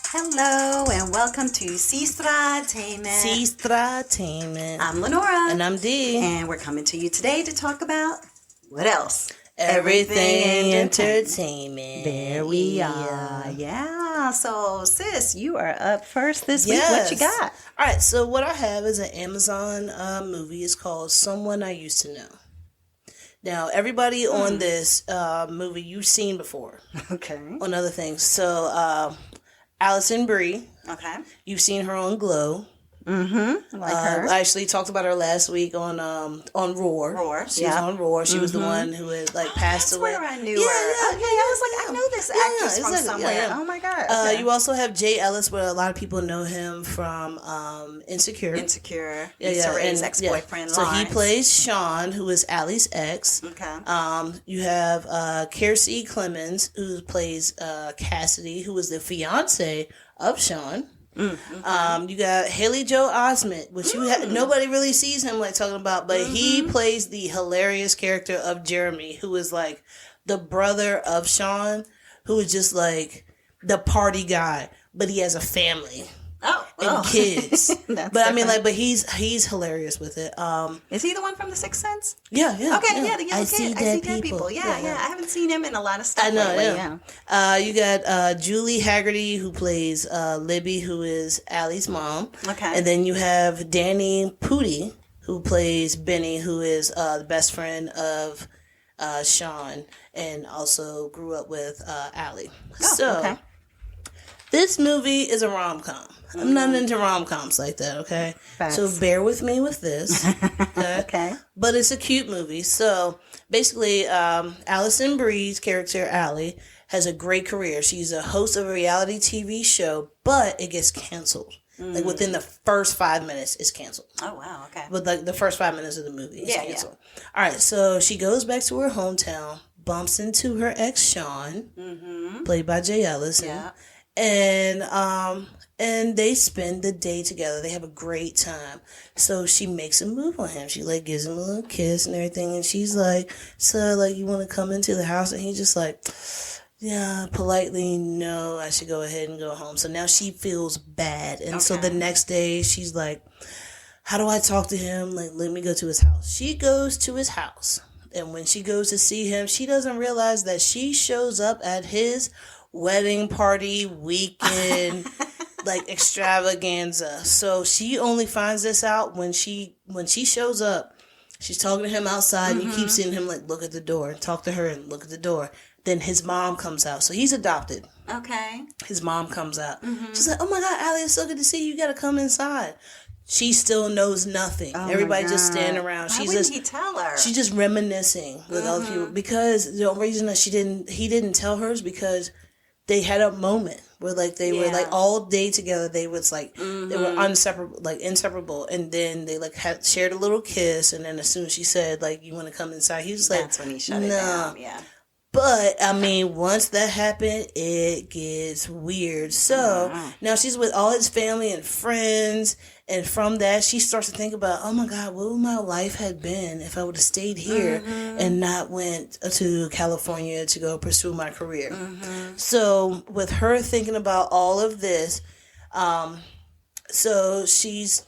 Hello and welcome to Sestra-Tainment. Sestra-Tainment. I'm Lenora. And I'm Dee. And we're coming to you today to talk about what else? Everything entertainment. There we are. Yeah. So, sis, you are up first this week. What you got? All right. So, what I have is an Amazon movie. It's called Someone I Used to Know. Now, everybody on this movie you've seen before. Okay. On other things. So, Alison Brie. Okay. You've seen her on Glow. Mm-hmm. Like her. I actually talked about her last week on Roar. She was on Roar. She was the one who had passed away. That's where I knew her. Okay, I was like, I know this actress from somewhere. Yeah. Oh my god. Okay. You also have Jay Ellis, where a lot of people know him from Insecure. Insecure. His ex-boyfriend. So he plays Sean, who is Allie's ex. Okay. You have Kiersey Clemens, who plays Cassidy, who was the fiance of Sean. You got Haley Joel Osment, which nobody really sees him talking about, but he plays the hilarious character of Jeremy, who is like the brother of Sean, who is just like the party guy, but he has a family and kids. But I mean, but he's hilarious with it. Is he the one from The Sixth Sense? Yeah. Okay, yeah, the young I kid. see I see dead people. Yeah. I haven't seen him in a lot of stuff. I know. Lately, You got Julie Haggerty, who plays Libby, who is Allie's mom. Okay. And then you have Danny Pudi, who plays Benny, who is the best friend of Sean, and also grew up with Allie. Okay. This movie is a rom-com. I'm not into rom-coms like that, okay? Facts. So bear with me with this. Okay? But it's a cute movie. So basically, Alison Brie's character, Allie, has a great career. She's a host of a reality TV show, but it gets canceled. Like within the first 5 minutes, it's canceled. Oh, wow. Okay. But like the first 5 minutes of the movie is canceled. Yeah. All right, so she goes back to her hometown, bumps into her ex, Sean, played by Jay Ellis. Yeah. And they spend the day together. They have a great time. So she makes a move on him. She gives him a little kiss and everything. And she's like, so you want to come into the house? And he's just like, yeah, politely, no, I should go ahead and go home. So now she feels bad. And so the next day she's like, how do I talk to him? Let me go to his house. She goes to his house. And when she goes to see him, she doesn't realize that she shows up at his wedding party weekend extravaganza. So she only finds this out when she shows up. She's talking to him outside, and you keep seeing him look at the door, and talk to her and look at the door. Then his mom comes out. So he's adopted. Okay. His mom comes out. She's like, oh my God, Allie, it's so good to see you. You got to come inside. She still knows nothing. Everybody just standing around. Why wouldn't he tell her? She's just reminiscing with other people, because the only reason that he didn't tell her is because they had a moment where they were all day together. They was they were inseparable, and then they had shared a little kiss, and then as soon as she said you want to come inside, he was that's when he shut it down. Yeah. But I mean, once that happened, it gets weird. So now she's with all his family and friends. And from that, she starts to think about, oh my God, what would my life have been if I would have stayed here and not went to California to go pursue my career. So with her thinking about all of this, so she's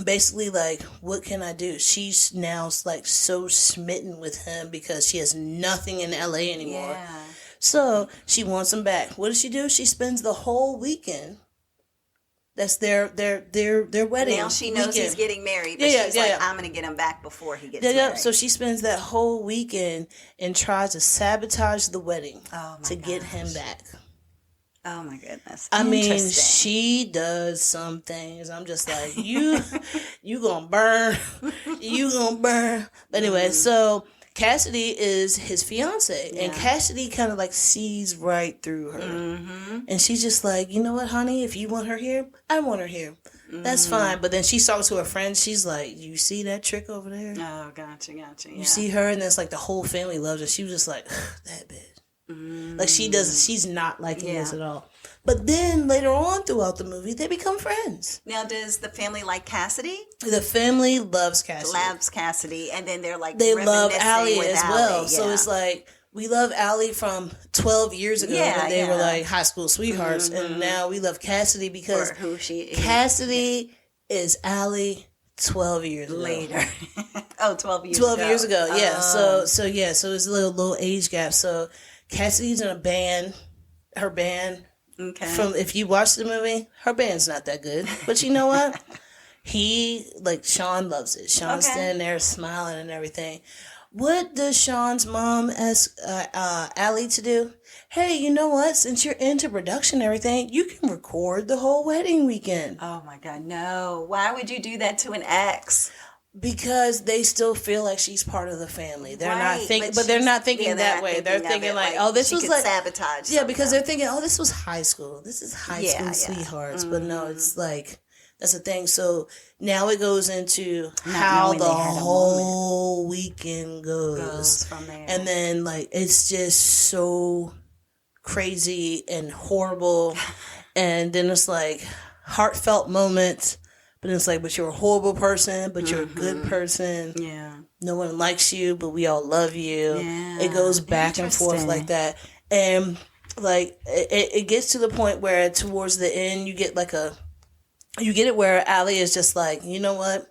basically what can I do? She's now so smitten with him because she has nothing in LA anymore. Yeah. So she wants him back. What does she do? She spends the whole weekend. That's their wedding. Now she knows he's getting married, but she's I'm going to get him back before he gets married. So she spends that whole weekend and tries to sabotage the wedding to get him back. Oh my goodness. I mean, she does some things. I'm just you gonna burn. You gonna burn. But anyway, so Cassidy is his fiance, and Cassidy kind of like sees right through her, and she's just like, you know what, honey, if you want her here, I want her here. That's fine. But then she talks to her friend. She's like, you see that trick over there? Oh, gotcha. Yeah. You see her, and it's like the whole family loves her. She was just like, that bitch. Like she's not liking this at all. But then later on throughout the movie, they become friends. Now, does the family like Cassidy? The family loves Cassidy. And then they're like, they love Allie as well. Yeah. So it's like, we love Allie from 12 years ago when they were like high school sweethearts. And now we love Cassidy because who she is. Cassidy is Allie 12 years later. 12 years 12 ago. years ago, yeah. So it's a little age gap. So Cassidy's in a band, her band. Okay. From if you watch the movie, her band's not that good. But you know what? Sean loves it. Sean's standing there smiling and everything. What does Sean's mom ask Allie to do? Hey, you know what? Since you're into production and everything, you can record the whole wedding weekend. Oh my God, no. Why would you do that to an ex? Because they still feel like she's part of the family. They're not thinking, but they're not thinking that way. They're thinking like, oh, this was like sabotage. Yeah, because they're thinking, oh, this was high school. This is high school sweethearts. But no, it's like that's the thing. So now it goes into how the whole weekend goes from there, and then like it's just so crazy and horrible, and then it's like heartfelt moments. But it's like, but you're a horrible person, but you're a good person. Yeah. No one likes you, but we all love you. Yeah. It goes back and forth like that. And like, it gets to the point where towards the end, you get it where Allie is just like, you know what?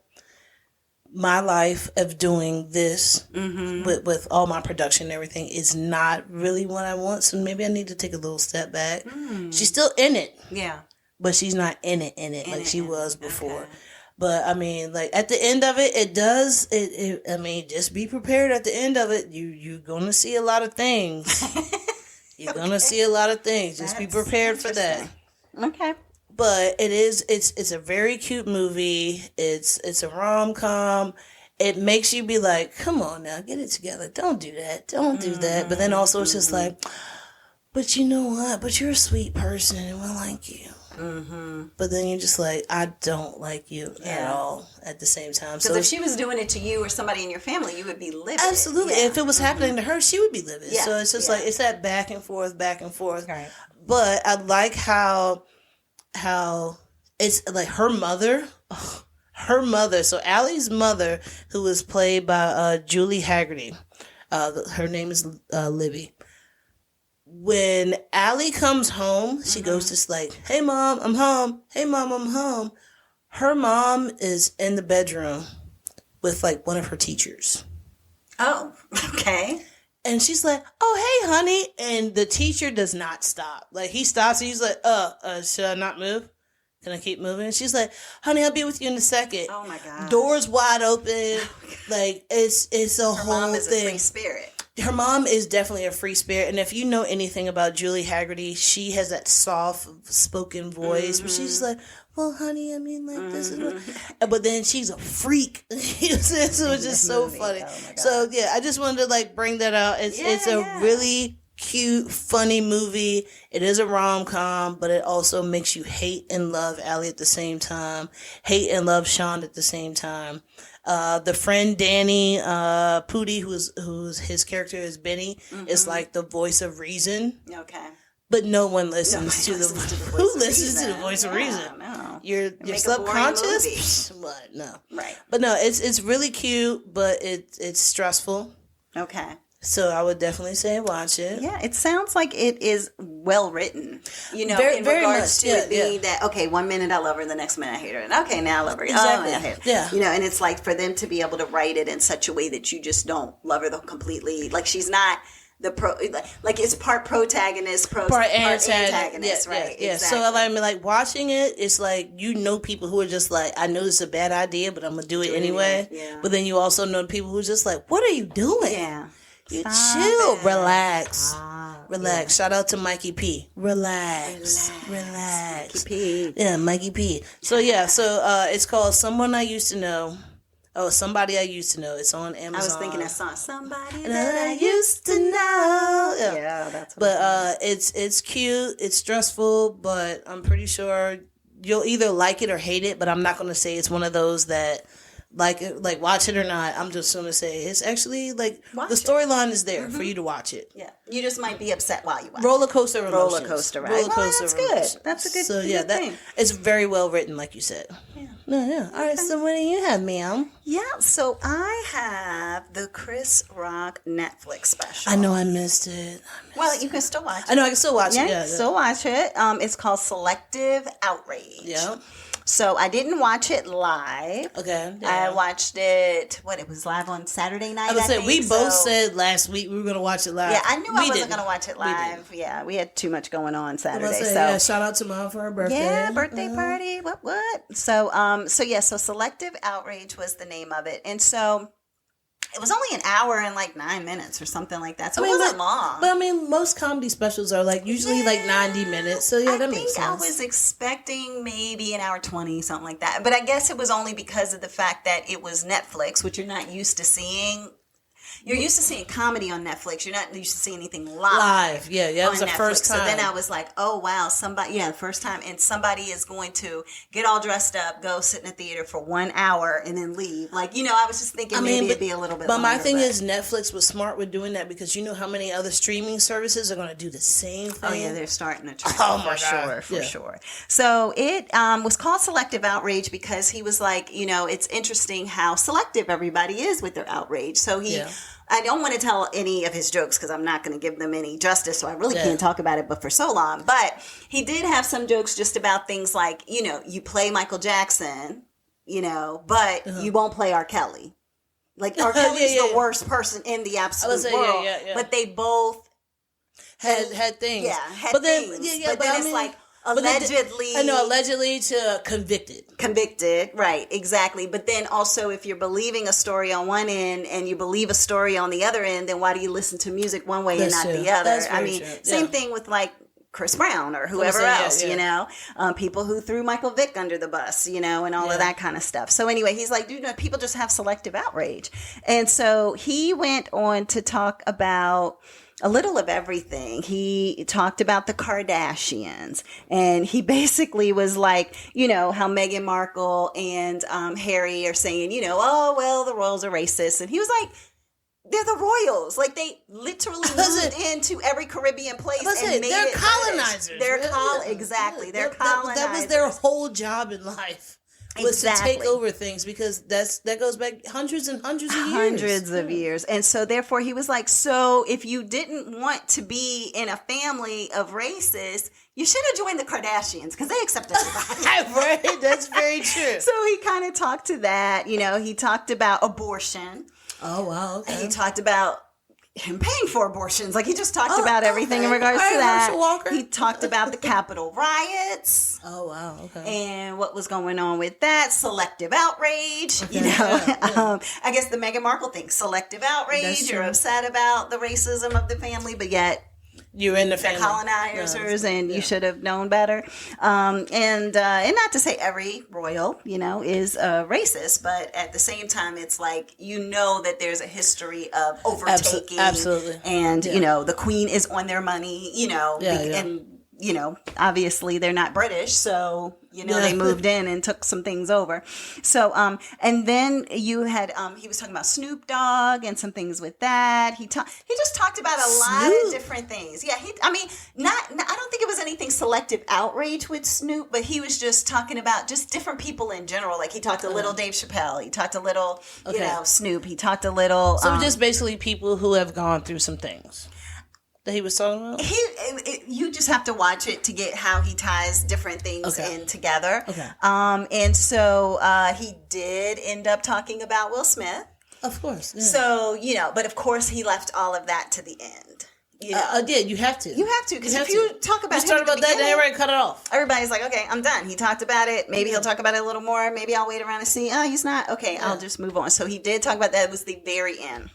My life of doing this with all my production and everything is not really what I want. So maybe I need to take a little step back. She's still in it. Yeah. But she's not in it like she was before. Okay. But I mean, like at the end of it, it does. I mean, just be prepared. At the end of it, you're gonna see a lot of things. You're gonna see a lot of things. Just be prepared for that. Okay. But it's a very cute movie. It's a rom-com. It makes you be like, come on now, get it together. Don't do that. Don't do that. But then also it's just like, but you know what? But you're a sweet person and we like you. But then you're just like, I don't like you at all at the same time. Because if she was doing it to you or somebody in your family, you would be livid. Absolutely. If it was happening to her, she would be livid. So it's just like, it's that back and forth. Right. But I like how it's like her mother, so Allie's mother, who was played by Julie Haggerty, her name is Libby. When Allie comes home, she goes just like, hey, Mom, I'm home. Hey, Mom, I'm home. Her mom is in the bedroom with, like, one of her teachers. Oh, okay. And she's like, oh, hey, honey. And the teacher does not stop. Like, he stops and he's like, should I not move? Can I keep moving? And she's like, honey, I'll be with you in a second. Oh, my God. Doors wide open. Like, it's a whole thing. Her mom is a free spirit. Her mom is definitely a free spirit. And if you know anything about Julie Haggerty, she has that soft spoken voice where she's like, well, honey, I mean, like, this is what... But then she's a freak. So it's just so funny. Oh, so, yeah, I just wanted to, like, bring that out. It's a really cute, funny movie. It is a rom-com, but it also makes you hate and love Allie at the same time. Hate and love Sean at the same time. The friend Danny Pudi, who's his character is Benny, is like the voice of reason. Okay. But no one listens to the who listens to the voice of reason. No. Your subconscious. What? No. Right. But no, it's really cute, but it's stressful. Okay. So I would definitely say watch it. Yeah, it sounds like it is well written. You know, very, in very regards much, to it being that, okay, 1 minute I love her, the next minute I hate her. And okay, now I love her. Exactly. Oh, I hate her. Yeah. You know, and it's like for them to be able to write it in such a way that you just don't love her completely. Like she's not like it's part protagonist, part antagonist, right? Yeah. Exactly. So I mean, like watching it, it's like you know people who are just like, I know this is a bad idea, but I'm gonna do it anyway. Yeah. But then you also know people who are just like, what are you doing? Yeah. You chill, relax. Relax. Yeah. Shout out to Mikey P. Relax. Mikey P. Yeah, Mikey P. So yeah, it's called Someone I Used to Know. Oh, Somebody I Used to Know. It's on Amazon. I was thinking that song, Somebody that I Used to Know. Yeah, that's what But it's cute. It's stressful, but I'm pretty sure you'll either like it or hate it. But I'm not going to say it's one of those that like watch it or not. I'm just going to say it's actually like watch the storyline is there for you to watch it. Yeah, you just might be upset while you watch. Roller coaster emotions. Roller coaster ride. Well, that's good. That's a good. So yeah, thing. It's very well written, like you said. Yeah. No, yeah. All right. So what do you have, ma'am? Yeah. So I have the Chris Rock Netflix special. I know I missed it. Well, you can still watch it. I know I can still watch it. Yeah, still watch it. It's called Selective Outrage. Yeah. So I didn't watch it live. Okay. Yeah. I watched it. It was live on Saturday night. I think. We both said last week we were going to watch it live. Yeah, I knew I wasn't going to watch it live. Yeah, we had too much going on Saturday. Shout out to Mom for her birthday. Yeah, birthday party. What? So Selective Outrage was the name of it, and so. It was only an hour and 9 minutes or something like that. So it wasn't long. But I mean, most comedy specials are usually 90 minutes. So yeah, that makes sense. I was expecting maybe an hour 20, something like that. But I guess it was only because of the fact that it was Netflix, which you're not used to seeing. You're used to seeing comedy on Netflix. You're not used to seeing anything live. Yeah. It was the first time. So then I was like, oh, wow, the first time. And somebody is going to get all dressed up, go sit in a theater for 1 hour, and then leave. I was just thinking maybe it'd be a little bit longer. But my thing is Netflix was smart with doing that because you know how many other streaming services are going to do the same thing? Oh, yeah, they're starting to try. Oh, my God. For sure. So it was called Selective Outrage because he was like, it's interesting how selective everybody is with their outrage. So I don't want to tell any of his jokes because I'm not going to give them any justice, so I really can't talk about it, but for so long. But he did have some jokes just about things like, you play Michael Jackson, but you won't play R. Kelly. R. Kelly's the worst person in the absolute world. But they both had things. Yeah, had things. But then it's allegedly. Allegedly to convicted. Convicted, right, exactly. But then also if you're believing a story on one end and you believe a story on the other end, then why do you listen to music one way and not the other? Same thing with Chris Brown or whoever else, people who threw Michael Vick under the bus, and all of that kind of stuff. So anyway, he's like, people just have selective outrage. And so he went on to talk about a little of everything. He talked about the Kardashians, and he basically was like, how Meghan Markle and Harry are saying, oh, well, the royals are racist. And he was like, they're the royals. They literally moved into every Caribbean place and made they're it colonizers. Exactly. They're colonizers. That was their whole job in life. Was to take over things because that goes back hundreds and hundreds of years. Hundreds of years. And so therefore he was like, so if you didn't want to be in a family of racists, you should have joined the Kardashians because they accept everybody. Right? That's very true. So he kind of talked to that. He talked about abortion. Oh, wow. Okay. And he talked about him paying for abortions. He just talked about everything in regards to that. He talked about the Capitol riots. Oh, wow. Okay. And what was going on with that. Selective outrage. Okay. I guess the Meghan Markle thing. Selective outrage. You're upset about the racism of the family, but yet you're in the family. Colonizers, and you should have known better. And not to say every royal, is racist, but at the same time, it's that there's a history of overtaking. Absolutely. And, the queen is on their money, and, obviously they're not British, so, they moved in and took some things over. So, and then you had, he was talking about Snoop Dogg and some things with that. He just talked about a lot of different things. Yeah. I don't think it was anything selective outrage with Snoop, but he was just talking about just different people in general. He talked a little Dave Chappelle. He talked a little, Snoop. He talked a little. So just basically people who have gone through some things that he was talking about? You just have to watch it to get how he ties different things in together. Okay. And so he did end up talking about Will Smith. Of course. Yeah. So, but of course he left all of that to the end. You have to. You have to, because if you talk about him about that, then everybody cut it off. Everybody's like, okay, I'm done. He talked about it. Maybe he'll talk about it a little more. Maybe I'll wait around and see. Oh, he's not. Okay, I'll just move on. So he did talk about that. It was the very end.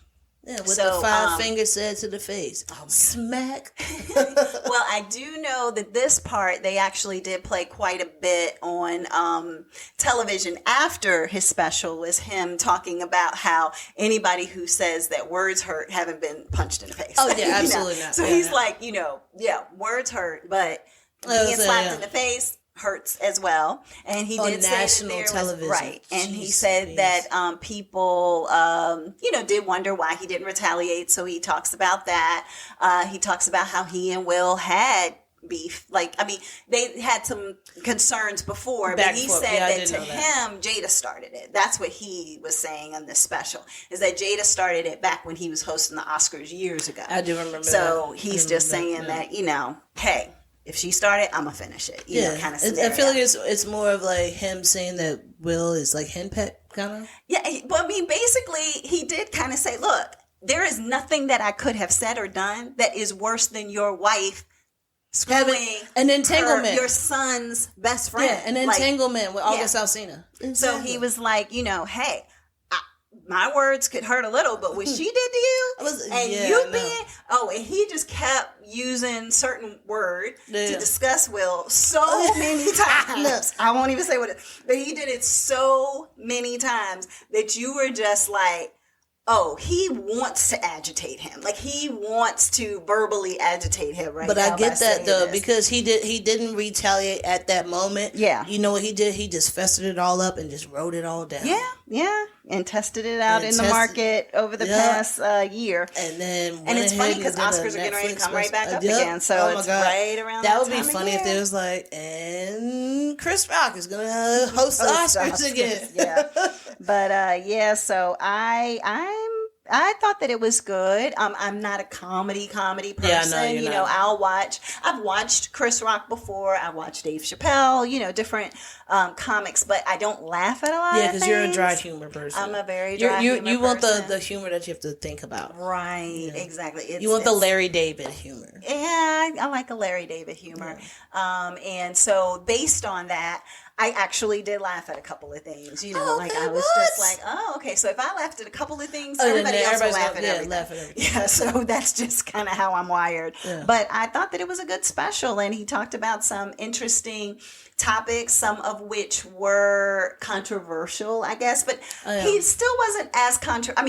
Yeah, what the five fingers said to the face. Smack. Well, I do know that this part they actually did play quite a bit on television after his special, was him talking about how anybody who says that words hurt haven't been punched in the face. Oh, yeah, absolutely not. So he's like, words hurt, but being slapped in the face hurts as well. And he did say national that television. Right. And he said that people, did wonder why he didn't retaliate. So he talks about that. He talks about how he and Will had beef. They had some concerns before, but he said that to him, Jada started it. That's what he was saying on this special, is that Jada started it back when he was hosting the Oscars years ago. I do remember So he's just saying that, hey, if she started, I'm gonna finish it. Kind of. I feel like it's more of like him saying that Will is like henpecked, kind of. Yeah, but basically, he did kind of say, "Look, there is nothing that I could have said or done that is worse than your wife screwing an entanglement, your son's best friend, an entanglement with August Alsina." Exactly. So he was like, hey. My words could hurt a little, but what she did to you, and he just kept using certain word to discuss Will so many times. I won't even say what but he did it so many times that you were just like, oh, he wants to agitate him. Like, he wants to verbally agitate him right now. But I get that, though, because he didn't retaliate at that moment. Yeah. You know what he did? He just festered it all up and just wrote it all down. Yeah. And tested it out in the market over the past year. And then it's funny because Oscars are getting ready to come right back up again. So it's right around that would be funny if there was like, and Chris Rock is going to host the Oscars again. Yeah. But so I thought that it was good. I'm not a comedy person. Yeah, no, you're not. I've watched Chris Rock before. I watched Dave Chappelle, different comics, but I don't laugh at a lot of things. Yeah, because you're a dry humor person. I'm a very dry humor person. You want the humor that you have to think about. Right, exactly. You want the Larry David humor. Yeah, I like a Larry David humor. Yeah. And so based on that, I actually did laugh at a couple of things, I was just like, oh, okay. So if I laughed at a couple of things, everybody else will laugh at everything. Yeah, so that's just kind of how I'm wired. Yeah. But I thought that it was a good special, and he talked about some interesting topics, some of which were controversial, I guess. But he still wasn't as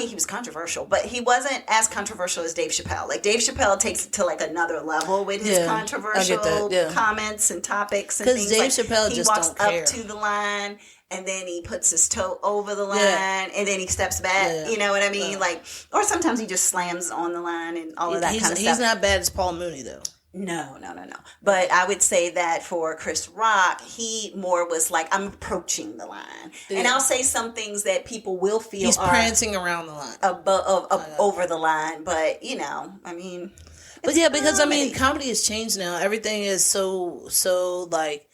he was controversial, but he wasn't as controversial as Dave Chappelle. Like, Dave Chappelle takes it to like another level with his controversial comments and topics and things. Because Dave Chappelle just don't care. He walks up to the line, and then he puts his toe over the line, and then he steps back. Yeah. You know what I mean? Or sometimes he just slams on the line and all of that kind of stuff. He's not bad as Paul Mooney, though. No. But I would say that for Chris Rock, he more was like, I'm approaching the line. Yeah. And I'll say some things that people will feel he's prancing around the line. Over the line. But, But because, comedy has changed now. Everything is so like,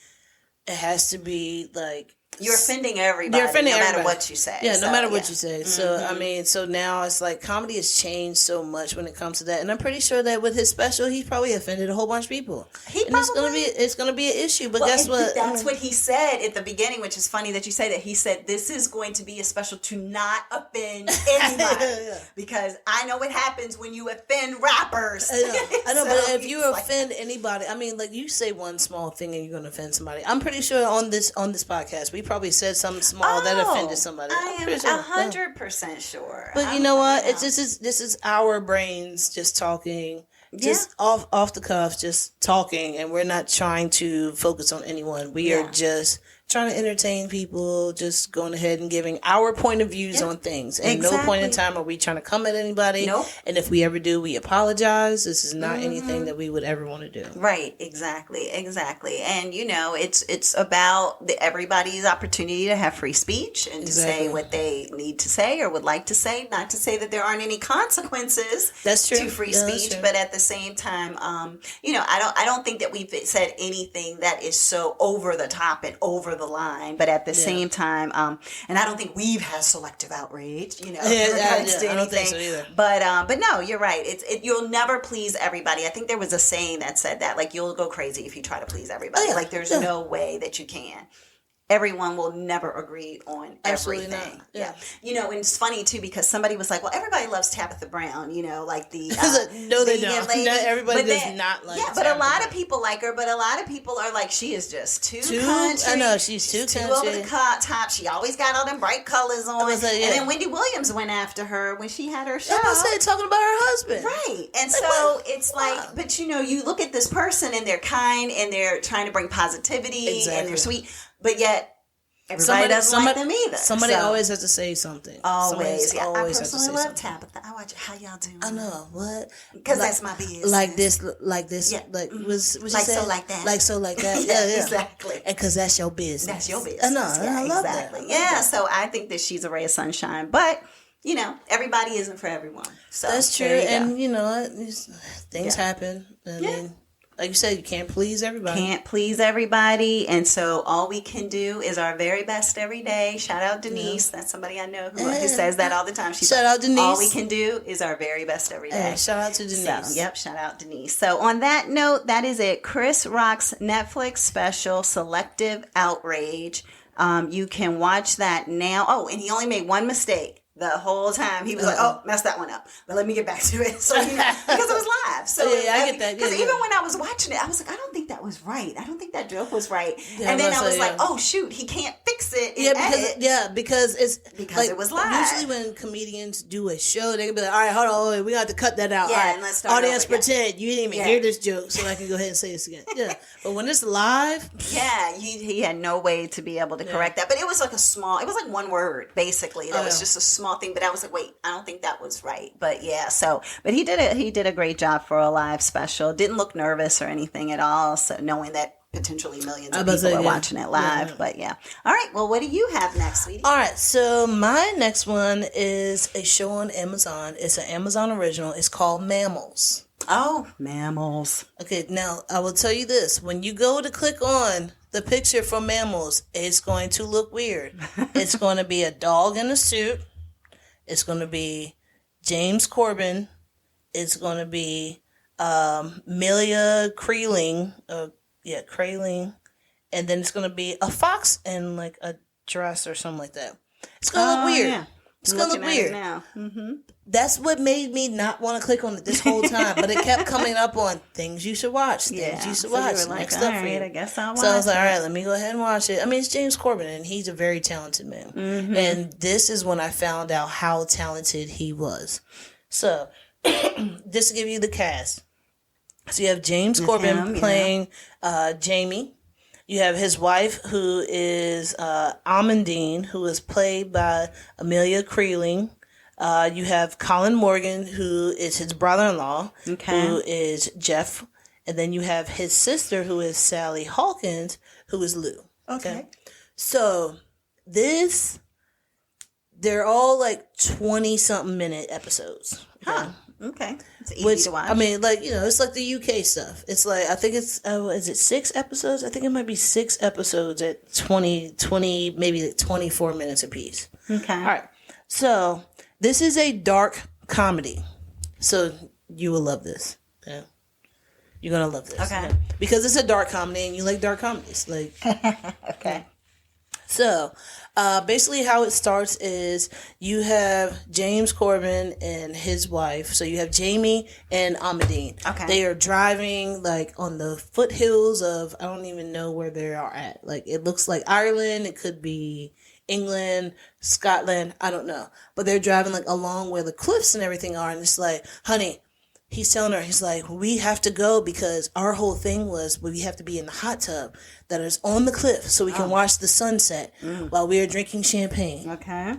it has to be like, you're offending everybody. No matter what you say. Yeah, no matter what you say. Mm-hmm. So now it's like comedy has changed so much when it comes to that, and I'm pretty sure that with his special, he's probably offended a whole bunch of people. It's gonna be an issue. But guess what? That's what he said at the beginning, which is funny that you say that. He said this is going to be a special to not offend anybody because I know what happens when you offend rappers. I know, but if you offend anybody, you say one small thing and you're gonna offend somebody. I'm pretty sure on this podcast we probably said something small that offended somebody. I am 100% sure. But you know what? This is our brains just talking, just off the cuff, just talking, and we're not trying to focus on anyone. We are just trying to entertain people, just going ahead and giving our point of views on things. And no point in time are we trying to come at anybody. Nope. And if we ever do, we apologize. This is not anything that we would ever want to do. Right. Exactly. And, it's about everybody's opportunity to have free speach and to say what they need to say or would like to say. Not to say that there aren't any consequences to free speech, but at the same time, I don't think that we've said anything that is so over the top and over the line, but at the same time, and I don't think we've had selective outrage, I don't think so either. But no, you're right. You'll never please everybody. I think there was a saying that said that, like, you'll go crazy if you try to please everybody. Like, there's no way that you can. everyone will never agree on Absolutely everything. Not. Yeah. You know, and it's funny too because somebody was like, well, everybody loves Tabitha Brown, you know, like the no, they don't. lady. No, everybody does not like but Tabitha a lot Brown. of people like her, but a lot of people are like, she is just too country. I know, she's too country. over the top. She always got all them bright colors on. And then Wendy Williams went after her when she had her show. I was talking about her husband. Right. And so it's like, but you know, you look at this person and they're kind and they're trying to bring positivity and they're sweet, but yet everybody doesn't like them either. Somebody always has to say something. Always. Yeah, I personally love Tabitha. I watch how y'all doing. I know. What? Because that's my business. Like this. Yeah. Like, was like so like that. Like so like that. Yeah. Exactly. And because that's your business. That's your business. I know. Yeah, I love exactly. that. So I think that she's a ray of sunshine. But, you know, everybody isn't for everyone. So that's true. And, you know, things happen. I mean, like you said, you can't please everybody. Can't please everybody. And so all we can do is our very best every day. Shout out Denise. That's somebody I know who says that all the time. Shout out Denise. All we can do is our very best every day. Shout out to Denise. So, shout out Denise. So on that note, that is it. Chris Rock's Netflix special, Selective, Outrage. You can watch that now. Oh, and he only made one mistake. The whole time he was like, "Oh, messed that one up," but let me get back to it. So because it was live, so I get that. Because even when I was watching it, I was like, "I don't think that was right. I don't think that joke was right." And then I was like, "Oh shoot, he can't fix it." Because like, it was live. Usually when comedians do a show, they can be like, "All right, hold on, we got to cut that out." Yeah, all right, and let's start audience pretend you didn't even hear this joke, so I can go ahead and say this again. Yeah, but when it's live, he had no way to be able to correct that. But it was like it was like one word basically. That was just a small thing, but I was like, wait, I don't think that was right. But but he did a great job for a live special. Didn't look nervous or anything at all. So knowing that potentially millions of people are watching it live. But all right. Well, what do you have next, sweetie? All right. So my next one is a show on Amazon. It's an Amazon original. It's called Mammals. Oh, Mammals. Okay. Now I will tell you this: when you go to click on the picture from Mammals, it's going to look weird. It's going to be a dog in a suit. It's going to be James Corbin. It's going to be Amelia Creeling. Creeling. And then it's going to be a fox in like a dress or something like that. It's going to look weird. Yeah. It's going to look weird. Now. Mm-hmm. That's what made me not want to click on it this whole time. But it kept coming up on things you should watch. Things you should watch. You were like, all right, I guess I'll watch it. So I was like, all right, let me go ahead and watch it. I mean, it's James Corbin, and he's a very talented man. Mm-hmm. And this is when I found out how talented he was. So, just to give you the cast. So you have James Corbin playing Jamie. You have his wife, who is Amandine, who is played by Amelia Creeling. You have Colin Morgan, who is his brother-in-law, who is Jeff. And then you have his sister, who is Sally Hawkins, who is Lou. Okay. So they're all like 20-something minute episodes. Huh. Okay. It's easy to watch. I mean, like, you know, it's like the UK stuff. It's like, I think it's, is it 6 episodes? I think it might be 6 episodes at 20, maybe like 24 minutes apiece. Okay. All right. So, this is a dark comedy. So, you will love this. Okay. You're going to love this. Okay. Because it's a dark comedy and you like dark comedies. Like, okay. So, basically how it starts is you have James Corbin and his wife. So you have Jamie and Amandine. Okay. They are driving like on the foothills of, I don't even know where they are at. Like it looks like Ireland. It could be England, Scotland. I don't know. But they're driving like along where the cliffs and everything are. And it's like, honey, he's telling her, he's like, we have to go because our whole thing was we have to be in the hot tub that is on the cliff so we can watch the sunset while we are drinking champagne. Okay.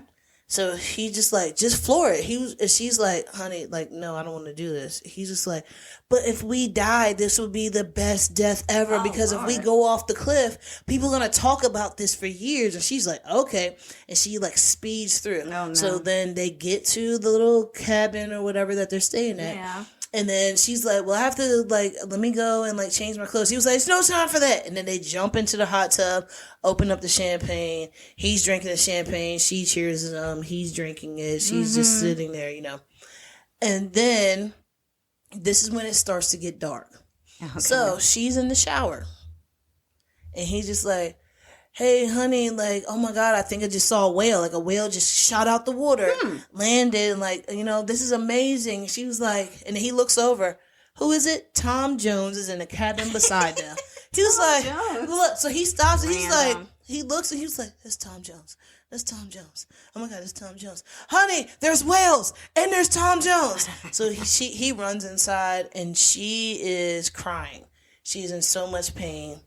So he just like, just floor it. She's like, honey, like, no, I don't want to do this. He's just like, but if we die, this would be the best death ever because Lord. If we go off the cliff, people are going to talk about this for years. And she's like, okay. And she like speeds through. Oh, no. So then they get to the little cabin or whatever that they're staying at. Yeah. And then she's like, well, I have to, like, let me go and, like, change my clothes. He was like, it's no time for that. And then they jump into the hot tub, open up the champagne. He's drinking the champagne. She cheers him. He's drinking it. She's just sitting there, you know. And then this is when it starts to get dark. Okay. So she's in the shower. And he's just like, hey, honey, like, oh my God, I think I just saw a whale. Like, a whale just shot out the water, landed, and like, this is amazing. She was like, and he looks over. Who is it? Tom Jones is in the cabin beside them. He was like, look, so he stops and he's like, he looks and he was like, that's Tom Jones. That's Tom Jones. Oh my God, it's Tom Jones. Honey, there's whales and there's Tom Jones. So he runs inside and she is crying. She's in so much pain.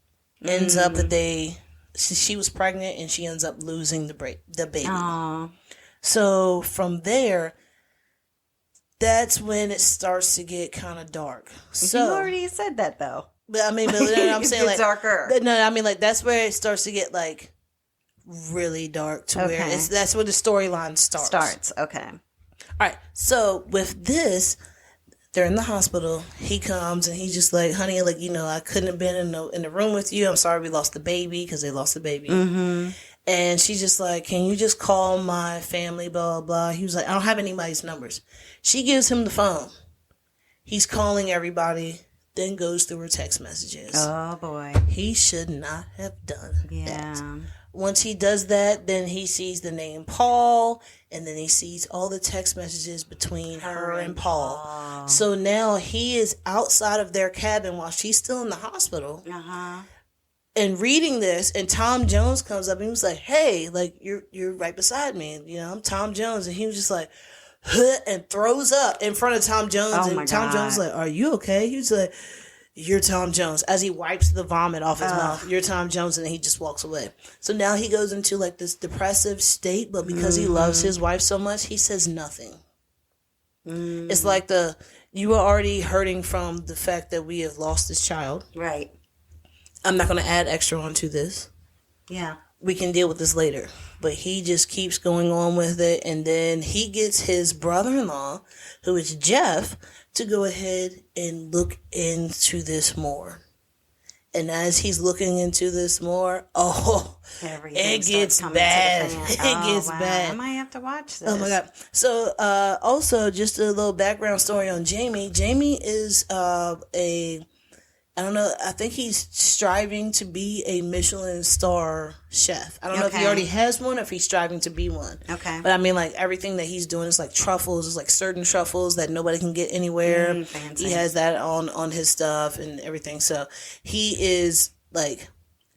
Ends up that she was pregnant and she ends up losing the baby. Aww. So from there, that's when it starts to get kind of dark. So you already said that though. But I'm saying like darker. No, I mean like that's where it starts to get like really dark to where that's where the storyline starts. Okay. All right. So with this, they're in the hospital. He comes and he's just like, honey, like, I couldn't have been in the room with you. I'm sorry we lost the baby, because they lost the baby. Mm-hmm. And she's just like, can you just call my family, blah, blah, blah. He was like, I don't have anybody's numbers. She gives him the phone. He's calling everybody, then goes through her text messages. Oh, boy. He should not have done that. Once he does that, then he sees the name Paul, and then he sees all the text messages between her and Paul. So now he is outside of their cabin while she's still in the hospital. Uh-huh. And reading this, and Tom Jones comes up and he was like, hey, like, you're right beside me. I'm Tom Jones. And he was just like, huh, and throws up in front of Tom Jones. Oh, and Tom Jones was like, are you okay? He was like, you're Tom Jones. As he wipes the vomit off his mouth, you're Tom Jones. And then he just walks away. So now he goes into like this depressive state, but because he loves his wife so much, he says nothing. It's like you are already hurting from the fact that we have lost this child. Right. I'm not going to add extra onto this. Yeah. We can deal with this later. But he just keeps going on with it. And then he gets his brother-in-law, who is Jeff, to go ahead and look into this more. And as he's looking into this more, it gets bad. It gets bad. I might have to watch this. Oh my God. So, also, just a little background story on Jamie. Jamie is I don't know. I think he's striving to be a Michelin star chef. I don't know if he already has one or if he's striving to be one. Okay. But I mean, like, everything that he's doing is like truffles. It's like certain truffles that nobody can get anywhere. Fancy. He has that on his stuff and everything. So he is like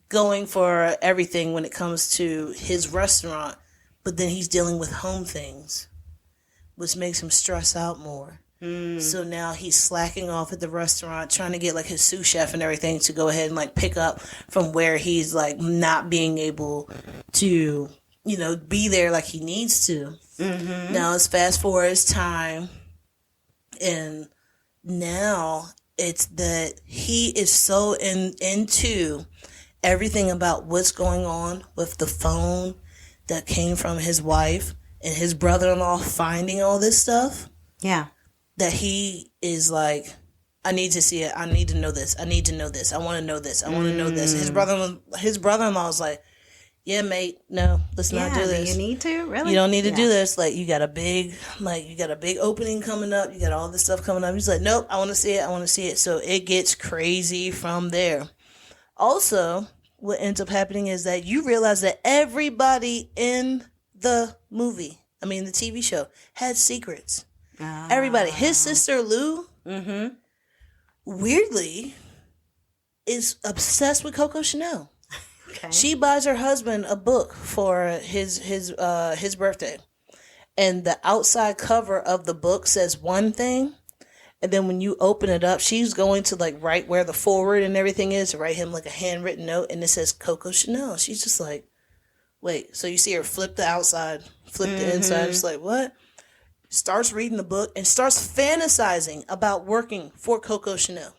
going for everything when it comes to his restaurant. But then he's dealing with home things, which makes him stress out more. So now he's slacking off at the restaurant, trying to get like his sous chef and everything to go ahead and like pick up from where he's like not being able to, be there like he needs to. Mm-hmm. Now it's fast forward time, and now it's that he is so into everything about what's going on with the phone that came from his wife and his brother-in-law finding all this stuff. Yeah. That he is like, I need to see it. I need to know this. I need to know this. I want to know this. I want to know this. His brother-in-law is like, yeah, mate, no, let's not do this. Do you need to? Really? You don't need to do this. Like, you got a big opening coming up. You got all this stuff coming up. He's like, nope, I want to see it. I want to see it. So it gets crazy from there. Also, what ends up happening is that you realize that everybody in the the TV show, had secrets. Everybody. His sister Lou, weirdly, is obsessed with Coco Chanel. Okay. She buys her husband a book for his birthday, and the outside cover of the book says one thing, and then when you open it up, she's going to like write where the forward and everything is to write him like a handwritten note, and it says Coco Chanel. She's just like, wait. So you see her flip the outside, flip the inside. It's like, what? Starts reading the book and starts fantasizing about working for Coco Chanel.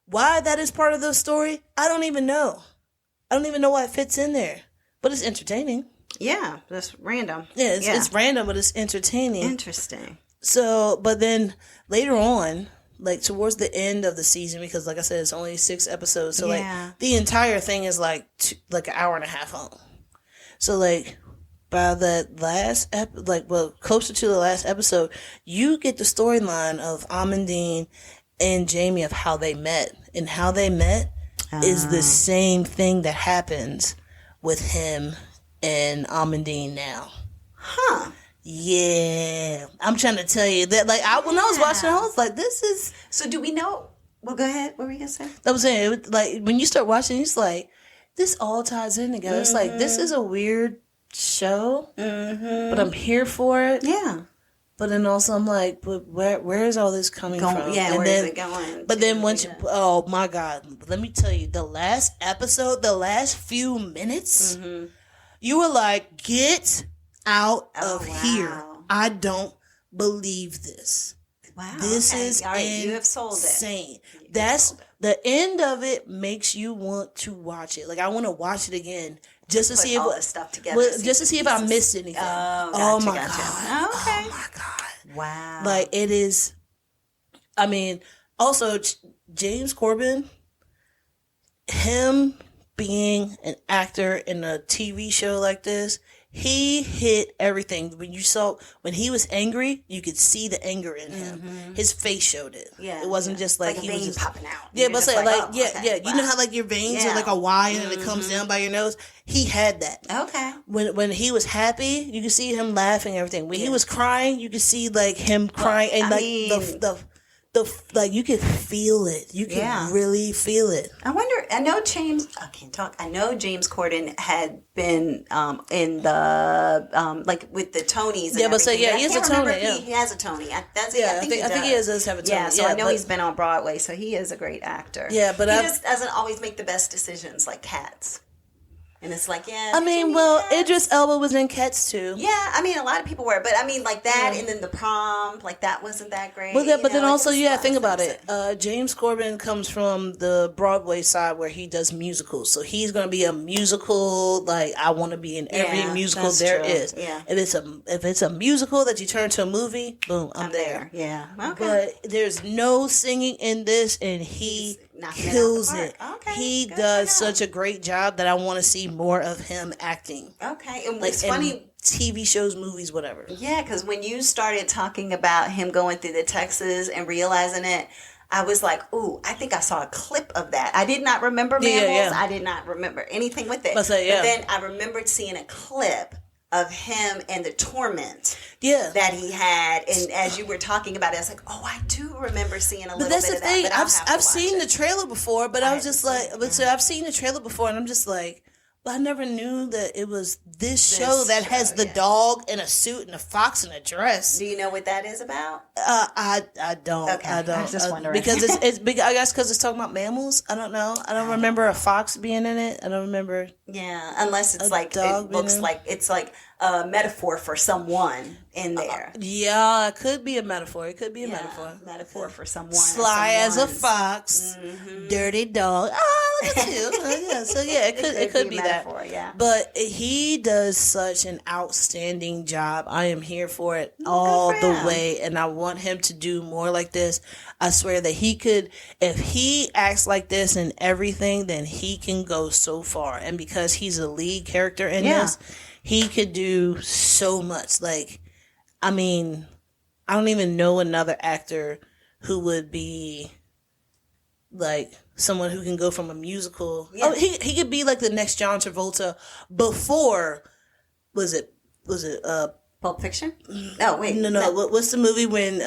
Why that is part of the story, I don't even know. I don't even know why it fits in there. But it's entertaining. Yeah, that's random. Yeah, it's random, but it's entertaining. Interesting. So, but then later on, like towards the end of the season, because like I said, it's only 6 episodes. So like the entire thing is like an hour and a half long. So like by the last closer to the last episode, you get the storyline of Amandine and Jamie of how they met. And how they met is the same thing that happens with him and Amandine now. Huh. Yeah. I'm trying to tell you that, like, when I was watching, I was like, this is... So do we know... Well, go ahead. What were you going to say? I was saying, like, when you start watching, it's like, this all ties in together. It's like, this is a weird show, but I'm here for it. Yeah. But then also I'm like, but where is all this coming from? Yeah, and where then, is it going? But then once you, oh my God, let me tell you, the last episode, the last few minutes, you were like, get out of here. I don't believe this. Wow. This is you have sold it. Insane. That's the end of it makes you want to watch it. Like, I want to watch it again. Just to see if all this stuff together, just to see if I missed anything. Oh my God! Okay. Oh my God! Wow! Like, it is. I mean, also James Corbin, him being an actor in a TV show like this, he hit everything. When he was angry, you could see the anger in him. His face showed it. Yeah, it wasn't just like he was just popping out. Yeah, but you know how like your veins are like a Y and it comes down by your nose. He had that. Okay. When he was happy, you could see him laughing and everything. When he was crying, you could see like him crying and like you could feel it. You can really feel it. I wonder. I know James. I can't talk. I know James Corden had been in the like with the Tonys. And but he has a Tony. He has a Tony. I think he does have a Tony. Yeah, so I know he's been on Broadway, so he is a great actor. Yeah, but he just doesn't always make the best decisions, like Cats. And it's like, I mean, Idris Elba was in Cats too. Yeah, I mean, a lot of people were, but I mean, like that, and then the Prom, like that wasn't that great. Well, but then also, think about it. James Corbin comes from the Broadway side where he does musicals, so he's going to be a musical. Like, I want to be in every musical there is. Yeah. If it's a musical that you turn to a movie, boom, I'm there. Yeah. Okay. But there's no singing in this, and he kills it. Okay, he does such a great job that I want to see more of him acting. Okay, and like it's funny. TV shows, movies, whatever. Yeah, because when you started talking about him going through the Texas and realizing it, I was like, ooh, I think I saw a clip of that. I did not remember Mammals. I did not remember anything with it. But then I remembered seeing a clip of him and the torment that he had, and as you were talking about it, I was like, oh, I do remember seeing a little bit of that. But that's the thing, I've seen the trailer before, but I was just like, I've seen the trailer before, and I'm just like, but I never knew that it was this show that has the dog in a suit and a fox in a dress. Do you know what that is about? I don't. Okay. I don't. I was just wondering. Because it's big. I guess because it's talking about mammals. I don't know. I don't remember a fox being in it. I don't remember. Yeah, unless it's like it looks like it's like a metaphor for someone in there. Yeah, it could be a metaphor. It could be a metaphor. Metaphor for someone. Sly as a fox, dirty dog. Oh, look at you. It could be that. Yeah. But he does such an outstanding job. I am here for it all the way, and I want him to do more like this. I swear that he could, if he acts like this in everything, then he can go so far. And because he's a lead character in this, he could do so much. Like, I mean, I don't even know another actor who would be like someone who can go from a musical. Yeah. Oh, he could be like the next John Travolta before. Was it Pulp Fiction? No, wait. No. What's the movie when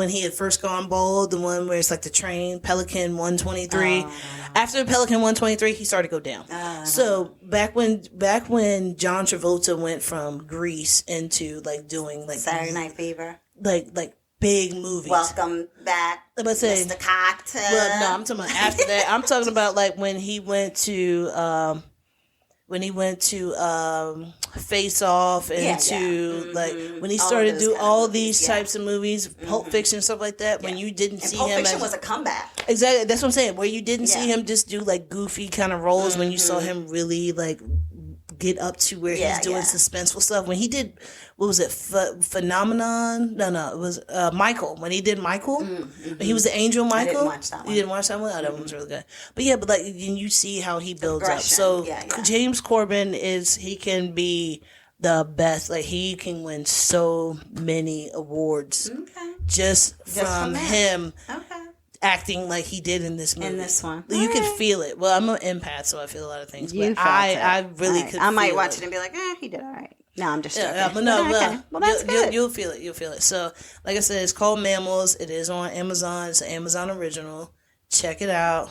he had first gone bald? The one where it's like the train, Pelican 123. After Pelican 123, he started to go down. So back when John Travolta went from Grease into like doing like Saturday Night Fever, like big movies. Welcome Back, Mr. Cocktail. Well, no, I'm talking about after that. I'm talking about like when he went to Face Off and like when he started to do all these types of movies, Pulp Fiction, stuff like that. When you didn't see Pulp him, Fiction was a comeback. Exactly, that's what I'm saying. Where you didn't see him just do like goofy kind of roles. When you saw him really like get up to where he's doing suspenseful stuff. When he did, what was it, Phenomenon? No, it was Michael. When he did Michael, he was the angel Michael. I didn't watch that one. You didn't watch that one? Oh, that one was really good. But like you see how he builds up. So James Corbin he can be the best. Like he can win so many awards just from him. Okay. acting like he did in this movie. In this one. You could feel it. Well, I'm an empath, so I feel a lot of things. But I really could. I might watch it and be like, he did all right. No, I'm just joking. But no, okay. Well, that's good. You'll feel it. You'll feel it. So, like I said, it's called Mammals. It is on Amazon. It's an Amazon original. Check it out.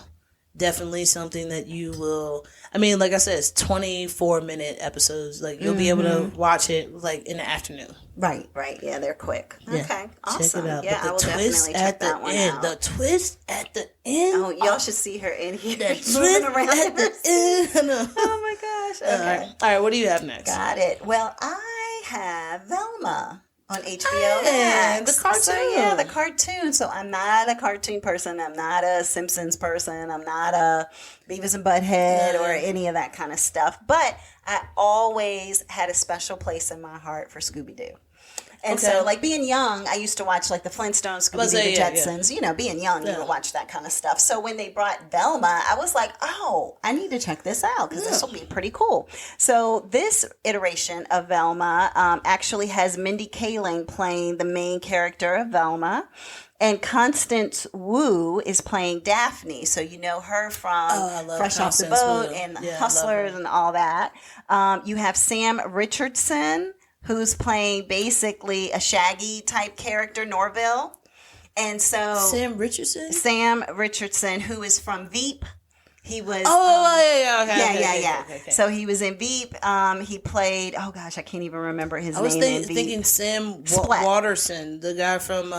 Definitely something that you will. I mean, like I said, it's 24-minute episodes. Like you'll be able to watch it like in the afternoon. Right. Yeah, they're quick. Yeah. Okay, awesome. Check it out. Yeah, but I will definitely check that one out. The twist at the end. Oh, y'all should see her in here moving around at the end. Oh my gosh. Okay. All right. What do you have next? Got it. Well, I have Velma on HBO Max. The cartoon. So, the cartoon. So I'm not a cartoon person. I'm not a Simpsons person. I'm not a Beavis and Butthead or any of that kind of stuff. But I always had a special place in my heart for Scooby-Doo. And so, like, being young, I used to watch, like, the Flintstones, Scooby-Doo, the Jetsons. Yeah. You know, being young, you would watch that kind of stuff. So when they brought Velma, I was like, oh, I need to check this out because this will be pretty cool. So this iteration of Velma actually has Mindy Kaling playing the main character of Velma. And Constance Wu is playing Daphne. So you know her from Fresh Off the Boat and the Hustlers and all that. You have Sam Richardson, who's playing basically a Shaggy type character, Norville. And so Sam Richardson, who is from Veep. He was Okay. So he was in Veep. He played, oh gosh, I can't even remember his name. I was thinking Sam Waterston, the guy from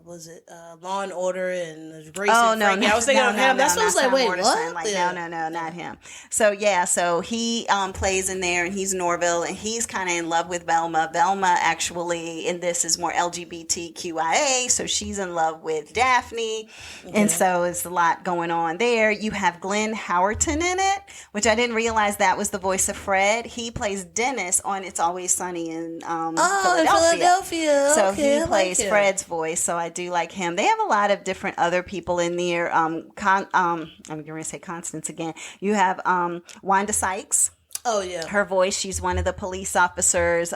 was it Law and Order and Grace and Frankie? I was thinking of him. That's what I was like, wait, what? Like, no, not him. So so he plays in there, and he's Norville, and he's kind of in love with Velma. Velma actually in this is more LGBTQIA, so she's in love with Daphne, and so it's a lot going on there. You have Glenn Howerton in it, which I didn't realize that was the voice of Fred. He plays Dennis on It's Always Sunny in Philadelphia. So he plays Fred's voice, so I do like him. They have a lot of different other people in there. I'm going to say Constance again. You have Wanda Sykes. Oh, yeah. Her voice, she's one of the police officers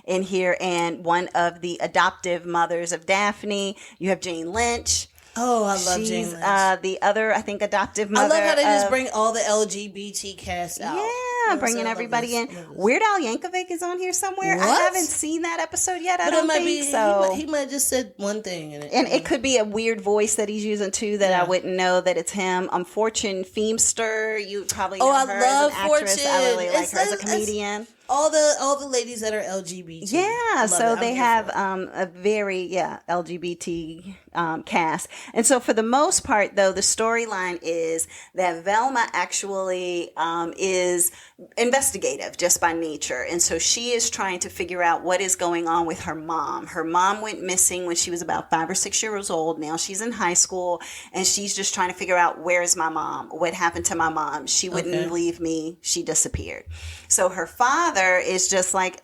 in here and one of the adoptive mothers of Daphne. You have Jane Lynch. Oh, I love Jane Lynch. The other, I think, adoptive mother. I love how they just bring all the LGBT cast out. Yeah, bringing everybody in. Weird Al Yankovic is on here somewhere. What? I haven't seen that episode yet. I don't think so. He might just said one thing in it. And it could be a weird voice that he's using too that I wouldn't know that it's him. Fortune Feemster, you probably know her as an actress. I really like her as a comedian. All the ladies that are LGBT. Yeah, so they have a very LGBT cast. And so for the most part, though, the storyline is that Velma actually is investigative just by nature. And so she is trying to figure out what is going on with her mom. Her mom went missing when she was about 5 or 6 years old. Now she's in high school, and she's just trying to figure out, where is my mom? What happened to my mom? She wouldn't leave me. She disappeared. So her father is just like,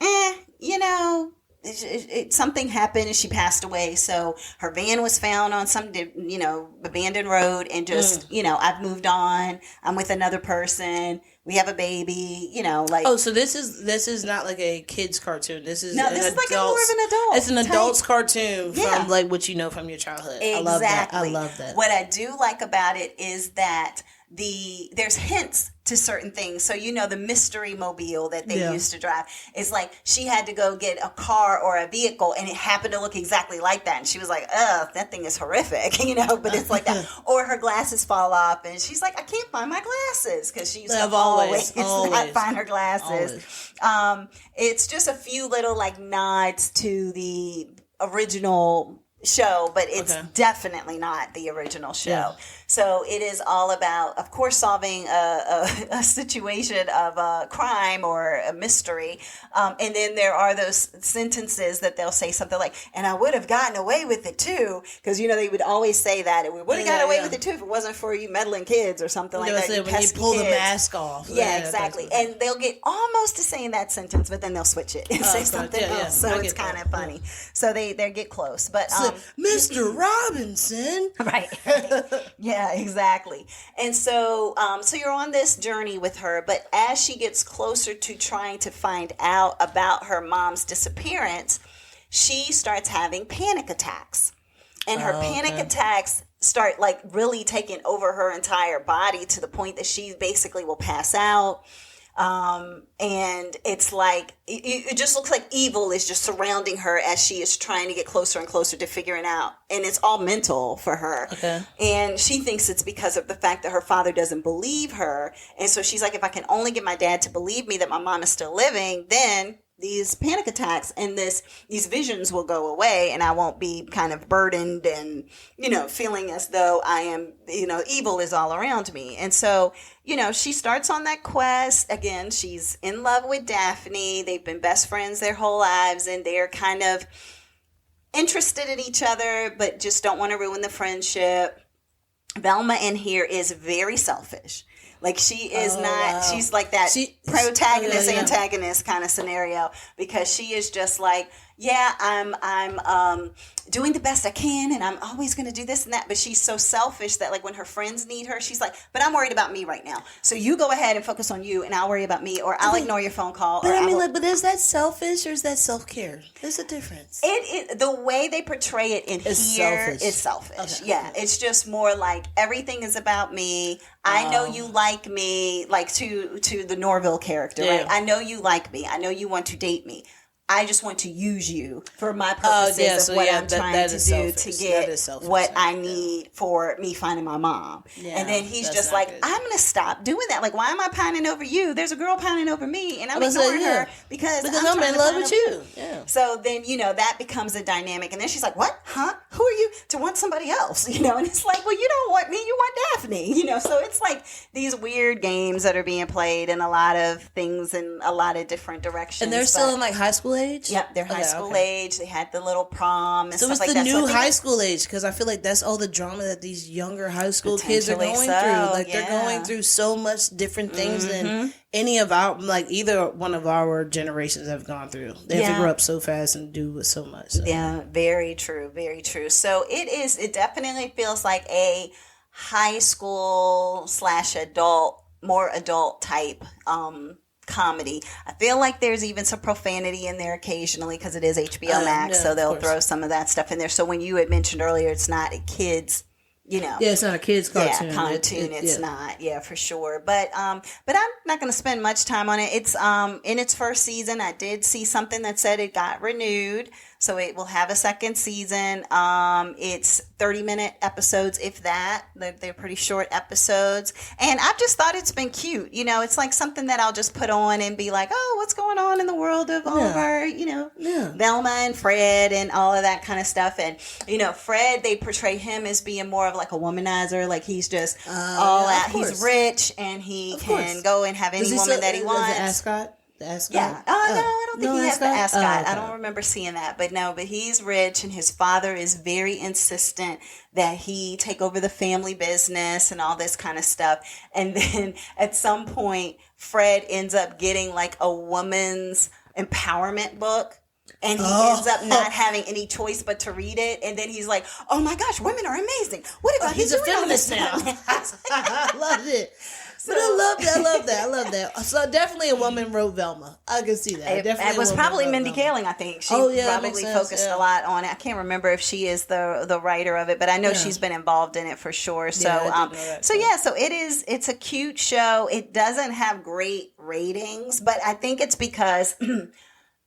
something happened and she passed away. So her van was found on some, abandoned road, and just, I've moved on. I'm with another person. We have a baby, Oh, so this is not like a kid's cartoon. This is like more of an adult. It's an adult's cartoon from like what you know from your childhood. Exactly. I love that. What I do like about it is that there's hints to certain things. So, the mystery mobile that they used to drive. It's like she had to go get a car or a vehicle, and it happened to look exactly like that. And she was like, that thing is horrific, but it's like that. Or her glasses fall off, and she's like, I can't find my glasses, because she used to always not find her glasses. It's just a few little nods to the original show, but it's definitely not the original show. Yeah. So it is all about, of course, solving a situation of a crime or a mystery. And then there are those sentences that they'll say something like, and I would have gotten away with it too. Because, they would always say that. And we would have gotten away with it too if it wasn't for you meddling kids or something like that. When you pull the mask off. Yeah, exactly. And they'll get almost to saying that sentence, but then they'll switch it and say something else. So it's kind of funny. So they get close. But Mr. Robinson. Right. Yeah, exactly. And so you're on this journey with her, but as she gets closer to trying to find out about her mom's disappearance, she starts having panic attacks. And her panic attacks start like really taking over her entire body to the point that she basically will pass out. And it's like, it just looks like evil is just surrounding her as she is trying to get closer and closer to figuring out. And it's all mental for her. Okay. And she thinks it's because of the fact that her father doesn't believe her. And so she's like, if I can only get my dad to believe me that my mom is still living, then these panic attacks and these visions will go away, and I won't be kind of burdened and, feeling as though I am, evil is all around me. And so, she starts on that quest. Again, she's in love with Daphne. They've been best friends their whole lives, and they're kind of interested in each other, but just don't want to ruin the friendship. Velma in here is very selfish. Like, she is she's like that protagonist, antagonist kind of scenario, because she is just like, yeah, I'm doing the best I can, and I'm always going to do this and that. But she's so selfish that, like, when her friends need her, she's like, but I'm worried about me right now. So you go ahead and focus on you, and I'll worry about me, or I'll ignore your phone call. But but is that selfish or is that self-care? There's a difference. The way they portray it in here is selfish. Okay. Yeah, it's just more like everything is about me. I know you like me, like to the Norville character, right? I know you like me. I know you want to date me. I just want to use you for my purposes of what I'm trying to do to get what I need for me finding my mom. Yeah, and then he's just like, good. I'm going to stop doing that. Like, why am I pining over you? There's a girl pining over me, and I'm ignoring her because I'm in love with you. Yeah. So then, that becomes a dynamic. And then she's like, what? Huh? Who are you to want somebody else? And it's like, well, you don't want me. You want Daphne. So it's like these weird games that are being played in a lot of things in a lot of different directions. And they're still in like high school age? Yep, they're high school age. They had the little prom and stuff like that. So it's the new high school age, because I feel like that's all the drama that these younger high school kids are going through. Like, they're going through so much different things than any of either one of our generations have gone through. They have to grow up so fast and do so much. So. Yeah, very true, very true. So it definitely feels like a high school / more adult type comedy. I feel like there's even some profanity in there occasionally because it is HBO Max, so they'll throw some of that stuff in there. So when you had mentioned earlier, it's not a kid's, Yeah, it's not a kid's cartoon. Yeah, cartoon. It's not. Yeah, for sure. But I'm not going to spend much time on it. It's in its first season. I did see something that said it got renewed, so it will have a second season. It's 30-minute episodes, if that. They're pretty short episodes, and I've just thought it's been cute. It's like something that I'll just put on and be like, oh, what's going on in the world of all of our, Velma and Fred and all of that kind of stuff. And Fred, they portray him as being more of like a womanizer. Like, he's just all out. He's rich, and he can go and have any woman that he wants. The ascot? The ascot? Yeah. Oh, no, I don't think he has the ascot. Oh, okay. I don't remember seeing that. But he's rich, and his father is very insistent that he take over the family business and all this kind of stuff. And then at some point, Fred ends up getting like a woman's empowerment book. And he ends up not having any choice but to read it. And then he's like, oh my gosh, women are amazing. What about he's a feminist now? I love it. But I love that. So definitely a woman wrote Velma. I can see that. It was probably Mindy Kaling, I think. She probably focused a lot on it. I can't remember if she is the writer of it, but I know she's been involved in it for sure. So it's a cute show. It doesn't have great ratings, but I think it's because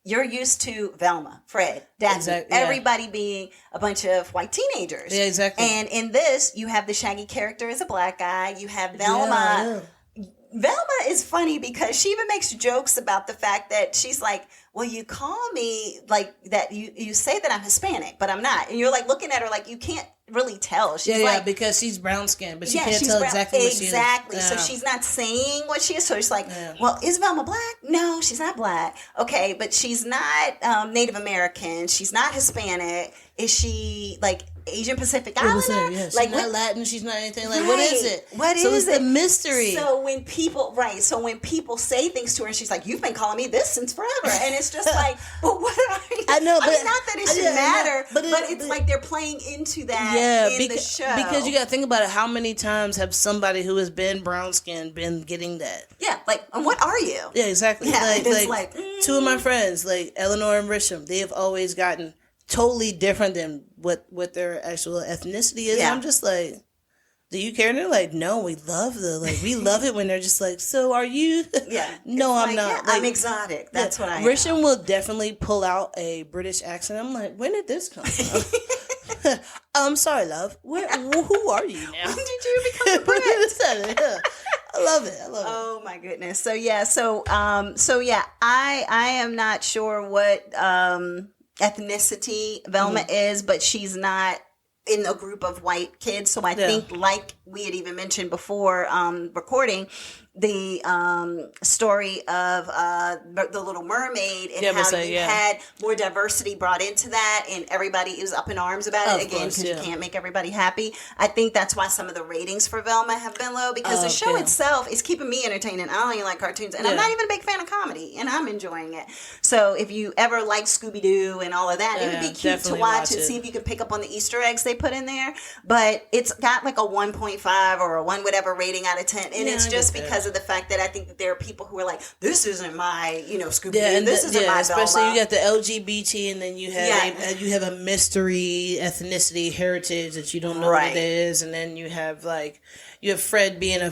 you're used to Velma, Fred, Daphne, everybody being a bunch of white teenagers. Yeah, exactly. And in this, you have the Shaggy character as a black guy. You have Velma. Yeah. Velma is funny because she even makes jokes about the fact that she's like, well, you call me like that. You say that I'm Hispanic, but I'm not. And you're like looking at her like you can't really tell. She's because she's brown skinned, but she can't tell exactly what she is. Exactly. So she's not saying what she is. So she's like, well, is Velma black? No, she's not black. Okay, but she's not Native American. She's not Hispanic. Is she like Asian Pacific Islander? Yeah, she's like not Latin. She's not anything. Like, what is it? What is it? So it's the mystery. So when people say things to her, and she's like, "You've been calling me this since forever," and it's just like, "But what are you?" I know, but not that it should matter, but it's like they're playing into that in the show. Because you got to think about it. How many times have somebody who has been brown skinned been getting that? Yeah, like, and what are you? Yeah, exactly. Yeah, like two of my friends, like Eleanor and Risham, they have always gotten totally different than what their actual ethnicity is. Yeah. I'm just like, do you care? And they're like, no, we love it when they're just like, so are you? Yeah. No, I'm not. Yeah, I'm exotic. That's what I am. Risham will definitely pull out a British accent. I'm like, when did this come from? I'm sorry, love. Who are you now? When did you become a Brit? I love it. Oh my goodness. So yeah. I am not sure what ethnicity Velma is, but she's not in a group of white kids. So I think, like we had even mentioned before recording, the story of the Little Mermaid and how you had more diversity brought into that, and everybody was up in arms about it again because you can't make everybody happy. I think that's why some of the ratings for Velma have been low, because the show itself is keeping me entertained, and I don't even like cartoons, and I'm not even a big fan of comedy, and I'm enjoying it. So if you ever like Scooby-Doo and all of that, it would be cute to watch and see if you can pick up on the Easter eggs they put in there. But it's got like a 1.5 or a 1 whatever rating out of 10, and it's just because of the fact that I think that there are people who are like, this isn't my, Scooby-Doo, and this isn't my especially Velma. You got the LGBT, and then you have a mystery ethnicity heritage that you don't know what it is, and then you have Fred being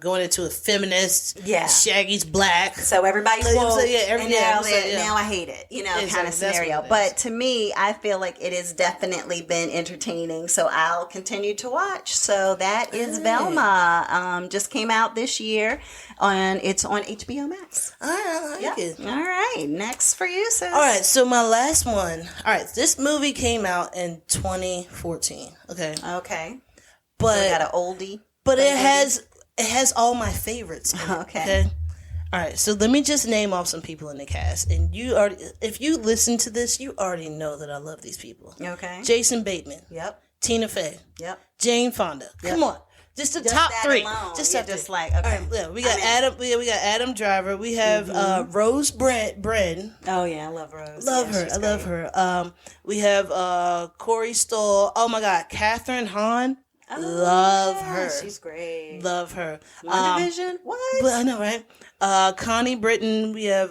going into a feminist. Yeah, Shaggy's black, so everybody's woke. Now I hate it. Kind of scenario. But to me, I feel like it has definitely been entertaining. So I'll continue to watch. So that is Velma. Just came out this year, it's on HBO Max. I like it. All right, next for you, sis. All right, so my last one. All right, this movie came out in 2014. Okay, but so we got an oldie. But it has all my favorites. Okay. All right. So let me just name off some people in the cast, and if you listen to this, you already know that I love these people. Okay. Jason Bateman. Yep. Tina Fey. Yep. Jane Fonda. Yep. Come on. Just the top three. Alone. Just like, okay. All right, we got Adam. We got Adam Driver. We have Rose Bren. Oh yeah, I love Rose. Love her. I love her. We have Corey Stoll. Oh my God, Catherine Hahn. Love her. She's great. Love her. WandaVision? What? I know, right? Connie Britton. We have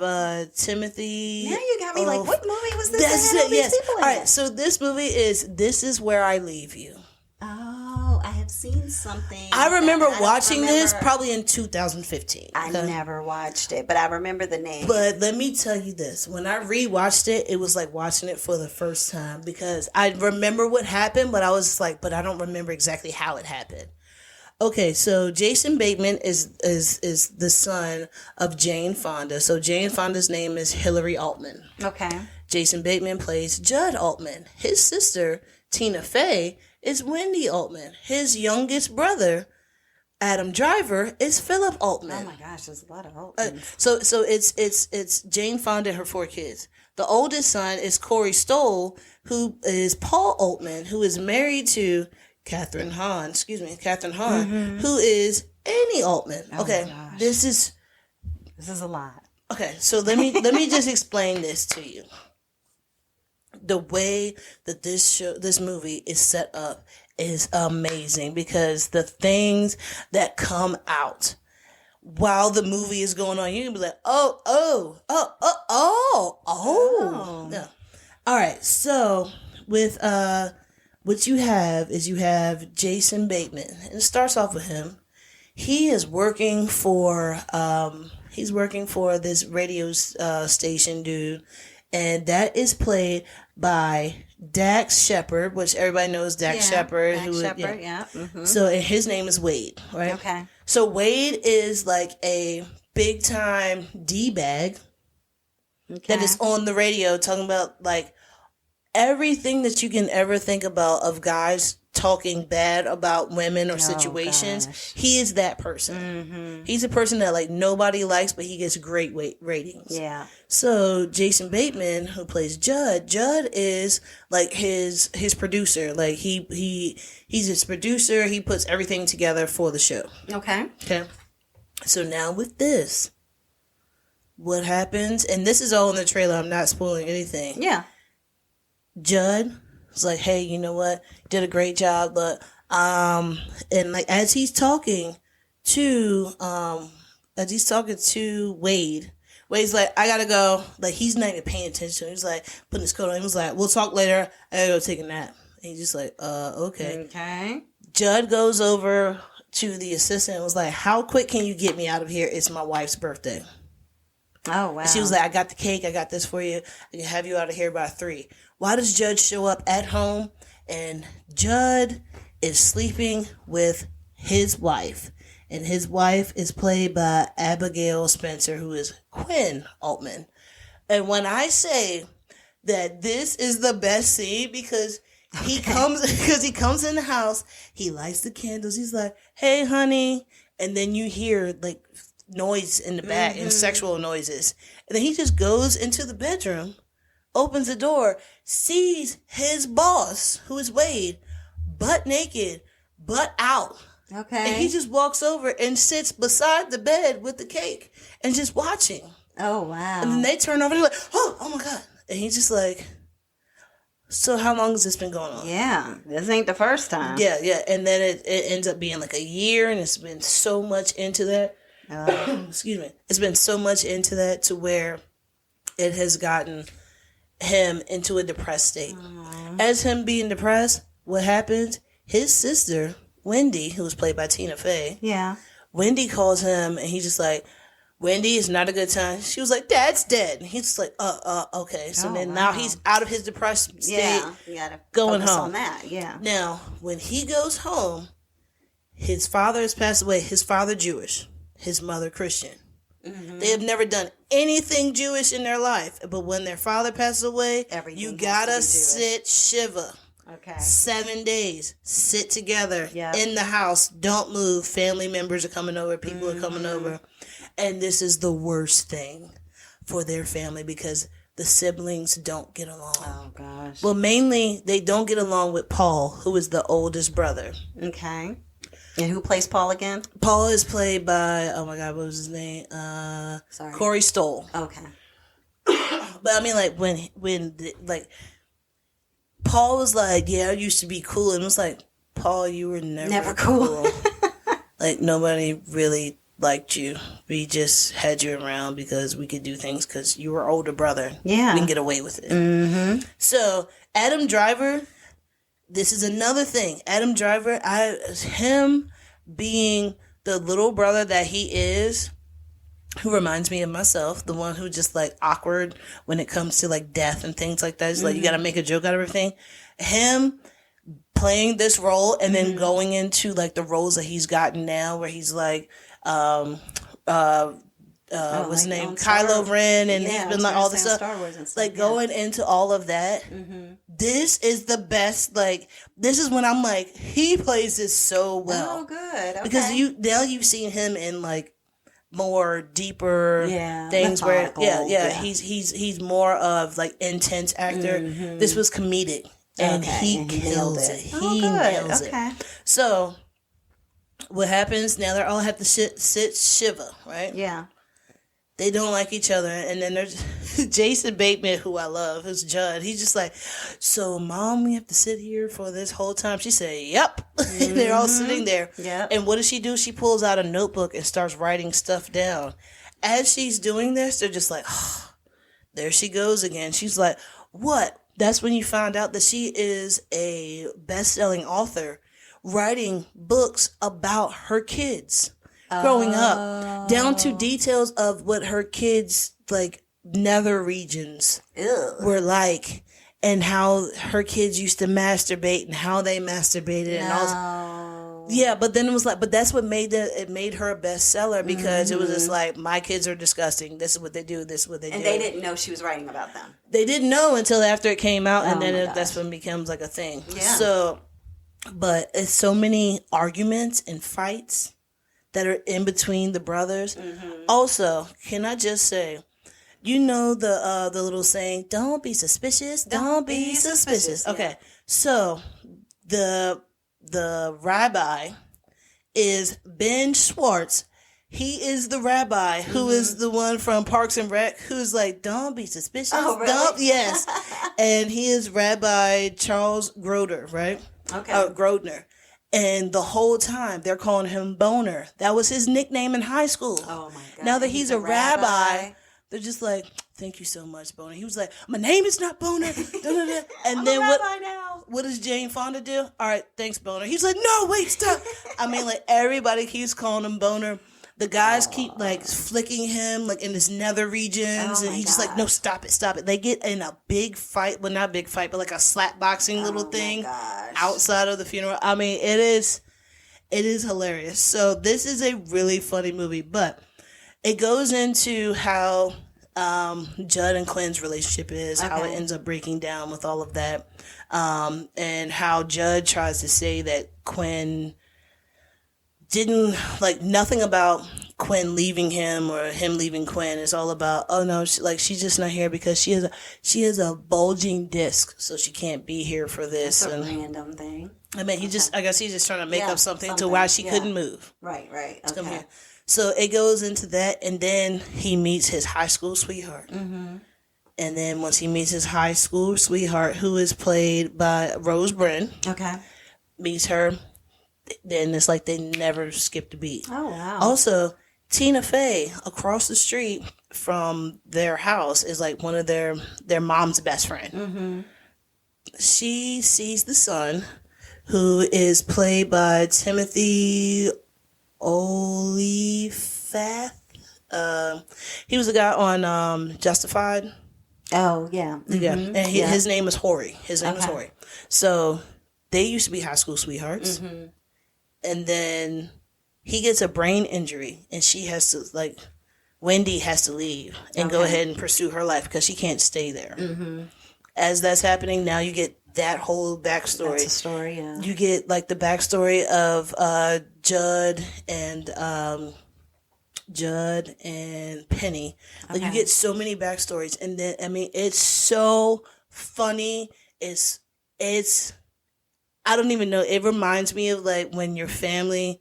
Timothy. Now you got me like, what movie was this? That's it. Yes. All right. So this movie is This Is Where I Leave You. Oh, I have seen something. I remember watching this probably in 2015. I never watched it, but I remember the name. But let me tell you this. When I rewatched it, it was like watching it for the first time, because I remember what happened, but I was like, but I don't remember exactly how it happened. Okay, so Jason Bateman is the son of Jane Fonda. So Jane Fonda's name is Hilary Altman. Okay. Jason Bateman plays Judd Altman. His sister, Tina Fey, is Wendy Altman. His youngest brother, Adam Driver, is Philip Altman. Oh my gosh, there's a lot of Altmans. So it's Jane Fonda and her 4 kids. The oldest son is Corey Stoll, who is Paul Altman, who is married to Catherine Hahn, who is Annie Altman. Oh okay, this is a lot. Okay, so let me just explain this to you. The way that this movie is set up is amazing, because the things that come out while the movie is going on, you can be like, oh. Yeah. All right. So with what you have is Jason Bateman, and it starts off with him. He is working for this radio station dude, and that is played by Dax Shepard, which everybody knows Dax Shepard. Mm-hmm. So, and his name is Wade, right? Okay. So Wade is like a big time D-bag that is on the radio talking about like everything that you can ever think about of guys talking bad about women or situations, he is that person. He's a person that like nobody likes, but he gets great ratings. Yeah. So Jason Bateman, who plays Judd is like his producer. Like he's his producer. He puts everything together for the show. Okay. So now with this, what happens? And this is all in the trailer. I'm not spoiling anything. Yeah. Judd was like, hey, you know what? Did a great job, but and like as he's talking to Wade, Wade's like, I gotta go. Like he's not even paying attention. He's like putting his coat on. He was like, we'll talk later. I gotta go take a nap. And he's just like, okay. Okay. Judd goes over to the assistant and was like, how quick can you get me out of here? It's my wife's birthday. Oh, wow. She was like, I got the cake. I got this for you. I can have you out of here by 3. Why does Judd show up at home? And Judd is sleeping with his wife. And his wife is played by Abigail Spencer, who is Quinn Altman. And when I say that this is the best scene, because he comes in the house, he lights the candles. He's like, hey, honey. And then you hear like noise in the back and sexual noises. And then he just goes into the bedroom, opens the door, sees his boss, who is Wade, butt naked, butt out. Okay. And he just walks over and sits beside the bed with the cake and just watching. Oh, wow. And then they turn over and they're like, oh my God. And he's just like, so how long has this been going on? Yeah. This ain't the first time. Yeah. And then it ends up being like a year, and it's been so much into that. Excuse me. It's been so much into that to where it has gotten him into a depressed state. As him being depressed, what happens? His sister, Wendy, who was played by Tina Fey. Yeah. Wendy calls him, and he's just like, Wendy, it's not a good time. She was like, Dad's dead. And he's just like, okay. So now he's out of his depressed state. Yeah. You gotta going focus home. on that. Yeah. Now, when he goes home, his father has passed away. His father Jewish, his mother Christian. They have never done anything Jewish in their life. But when their father passes away, you gotta sit Shiva. Okay. 7 days. Sit together in the house. Don't move. Family members are coming over. People are coming over. And this is the worst thing for their family because the siblings don't get along. Oh, gosh. Well, mainly they don't get along with Paul, who is the oldest brother. Okay. And who plays Paul again? Paul is played by, oh my God, what was his name? Sorry. Corey Stoll. Okay. But I mean, like, when Paul was like, yeah, I used to be cool. And it was like, Paul, you were never cool. Like, nobody really liked you. We just had you around because we could do things because you were older brother. Yeah. We can get away with it. So, Adam Driver, this is another thing. Adam Driver, him being the little brother that he is, who reminds me of myself, the one who just like awkward when it comes to like death and things like that. It's like you got to make a joke out of everything. Him playing this role and then going into like the roles that he's gotten now, where he's like, what's his name? Kylo Ren, and he's been like all this stuff. Star Wars and stuff. Like going into all of that. This is the best. Like this is when I'm like, he plays this so well. Oh, good. Okay. Because you've seen him in like more deeper things where he's more of like intense actor. This was comedic and he kills it. He nails it. So what happens now? They all have to sit Shiva, right? Yeah. They don't like each other, and then there's Jason Bateman, who I love, who's Judd. He's just like, so Mom, we have to sit here for this whole time. She said, yep. They're all sitting there. Yep. And what does she do? She pulls out a notebook and starts writing stuff down. As she's doing this, they're just like, oh, there she goes again. She's like, what? That's when you find out that she is a best-selling author writing books about her kids. Growing up, down to details of what her kids' like nether regions were like, and how her kids used to masturbate and how they masturbated and all. Yeah, but then it was like, but that's what made it made her a bestseller because it was just like, my kids are disgusting. This is what they do. This is what they do. And they didn't know she was writing about them. They didn't know until after it came out, and then that's when it becomes like a thing. Yeah. So but it's so many arguments and fights that are in between the brothers. Mm-hmm. Also, can I just say, you know the little saying, "Don't be suspicious, don't be suspicious." Okay, yeah. So the rabbi is Ben Schwartz. He is the rabbi who is the one from Parks and Rec who's like, "Don't be suspicious." Oh, really? Don't, yes. And he is Rabbi Charles Grodner, right? Okay. Grodner. And the whole time they're calling him Boner. That was his nickname in high school. Oh my God. Now that he's a rabbi, they're just like, "Thank you so much, Boner." He was like, "My name is not Boner." And I'm then a rabbi now. What does Jane Fonda do? "All right, thanks, Boner." He's like, "No, wait, stop." I mean, like, everybody keeps calling him Boner. The guys keep like flicking him like in his nether regions, and he's just like, "No, stop it." They get in a big fight. Well, not big fight, but like a slap boxing little thing outside of the funeral. I mean, it is hilarious. So this is a really funny movie, but it goes into how Judd and Quinn's relationship is, how it ends up breaking down with all of that, and how Judd tries to say that Quinn didn't, like, nothing about Quinn leaving him or him leaving Quinn. It's all about, oh no, she's just not here because she has a bulging disc, so she can't be here for this. That's a random thing. I mean, I guess he's just trying to make up something to why she couldn't move. Right. Okay. So it goes into that, and then he meets his high school sweetheart. Mm-hmm. And then once he meets his high school sweetheart, who is played by Rose Byrne, meets her, then it's like they never skipped a beat. Oh, wow. Also, Tina Fey, across the street from their house, is like one of their mom's best friend. Mm-hmm. She sees the son, who is played by Timothy Olyphant. He was a guy on Justified. Oh, yeah. Mm-hmm. Yeah. And his name is Horry. His name is Horry. So they used to be high school sweethearts. Mm-hmm. And then he gets a brain injury, and she has to, like, Wendy has to leave and go ahead and pursue her life because she can't stay there. Mm-hmm. As that's happening, now you get that whole backstory. That's a story, yeah. You get, like, the backstory of Judd and Penny. Like, you get so many backstories, and then, I mean, it's so funny. It's I don't even know. It reminds me of, like, when your family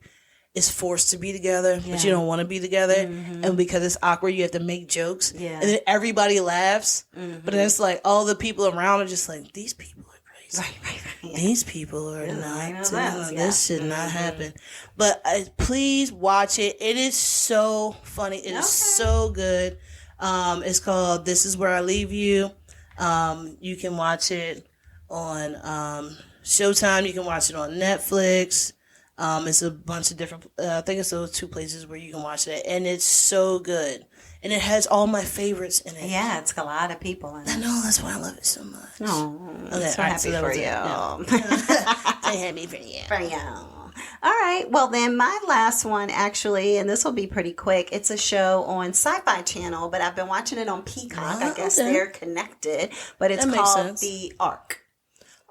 is forced to be together, but you don't want to be together. Mm-hmm. And because it's awkward, you have to make jokes. Yeah. And then everybody laughs. Mm-hmm. But it's like all the people around are just like, these people are crazy. Right. Yeah. These people are not. This should not happen. But please watch it. It is so funny. It is so good. It's called This Is Where I Leave You. You can watch it on Showtime. You can watch it on Netflix. It's a bunch of different, I think it's those two places where you can watch it. And it's so good. And it has all my favorites in it. Yeah, it's got a lot of people in it. I know, that's why I love it so much. Oh, so happy for you. So happy for you. For you. All right. Well, then my last one, actually, and this will be pretty quick. It's a show on Sci-Fi Channel, but I've been watching it on Peacock. I guess they're connected. But it's called The Ark.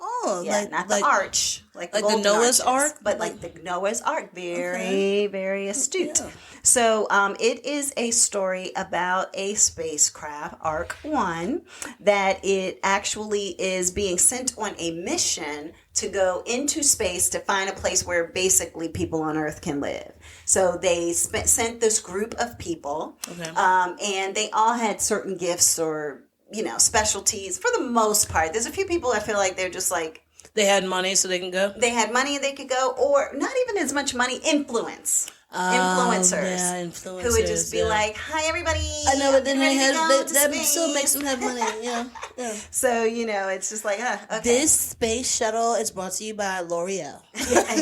Oh, yeah, not the arch, like the Noah's Ark, but like the Noah's Ark. Very, very astute. Yeah. So, it is a story about a spacecraft, Ark 1, that it actually is being sent on a mission to go into space to find a place where basically people on Earth can live. So they sent this group of people, and they all had certain gifts or specialties for the most part. There's a few people I feel like they're just like... They had money so they can go? They had money and they could go, or not even as much money, influencers. Yeah, influencers. Who would just be like, hi, everybody. I know, but then that still makes them have money. Yeah. So, it's just like, okay. This space shuttle is brought to you by L'Oreal. Yeah,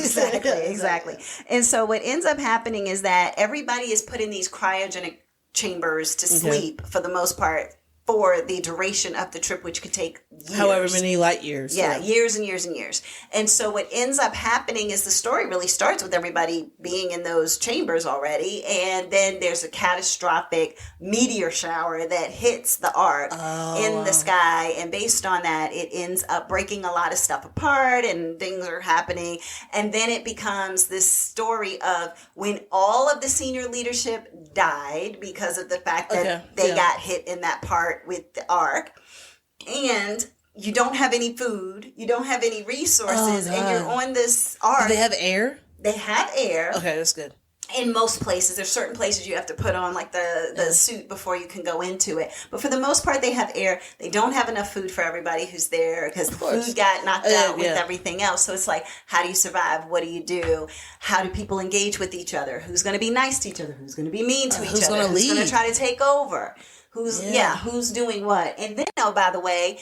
exactly. And so what ends up happening is that everybody is put in these cryogenic chambers to sleep for the most part. for the duration of the trip, which could take years. However many light years. Yeah, years and years and years. And so what ends up happening is the story really starts with everybody being in those chambers already. And then there's a catastrophic meteor shower that hits the Ark in the sky. And based on that, it ends up breaking a lot of stuff apart and things are happening. And then it becomes this story of when all of the senior leadership died because of the fact that they got hit in that part with the Ark, and you don't have any food, you don't have any resources, and you're on this Ark. Do they have air? They have air. Okay, that's good. In most places, there's certain places you have to put on like the suit before you can go into it. But for the most part, they have air. They don't have enough food for everybody who's there because the food got knocked out with everything else. So it's like, how do you survive? What do you do? How do people engage with each other? Who's going to be nice to each other? Who's going to be mean to each other? Who's going to try to take over? Who's doing what? And then, by the way,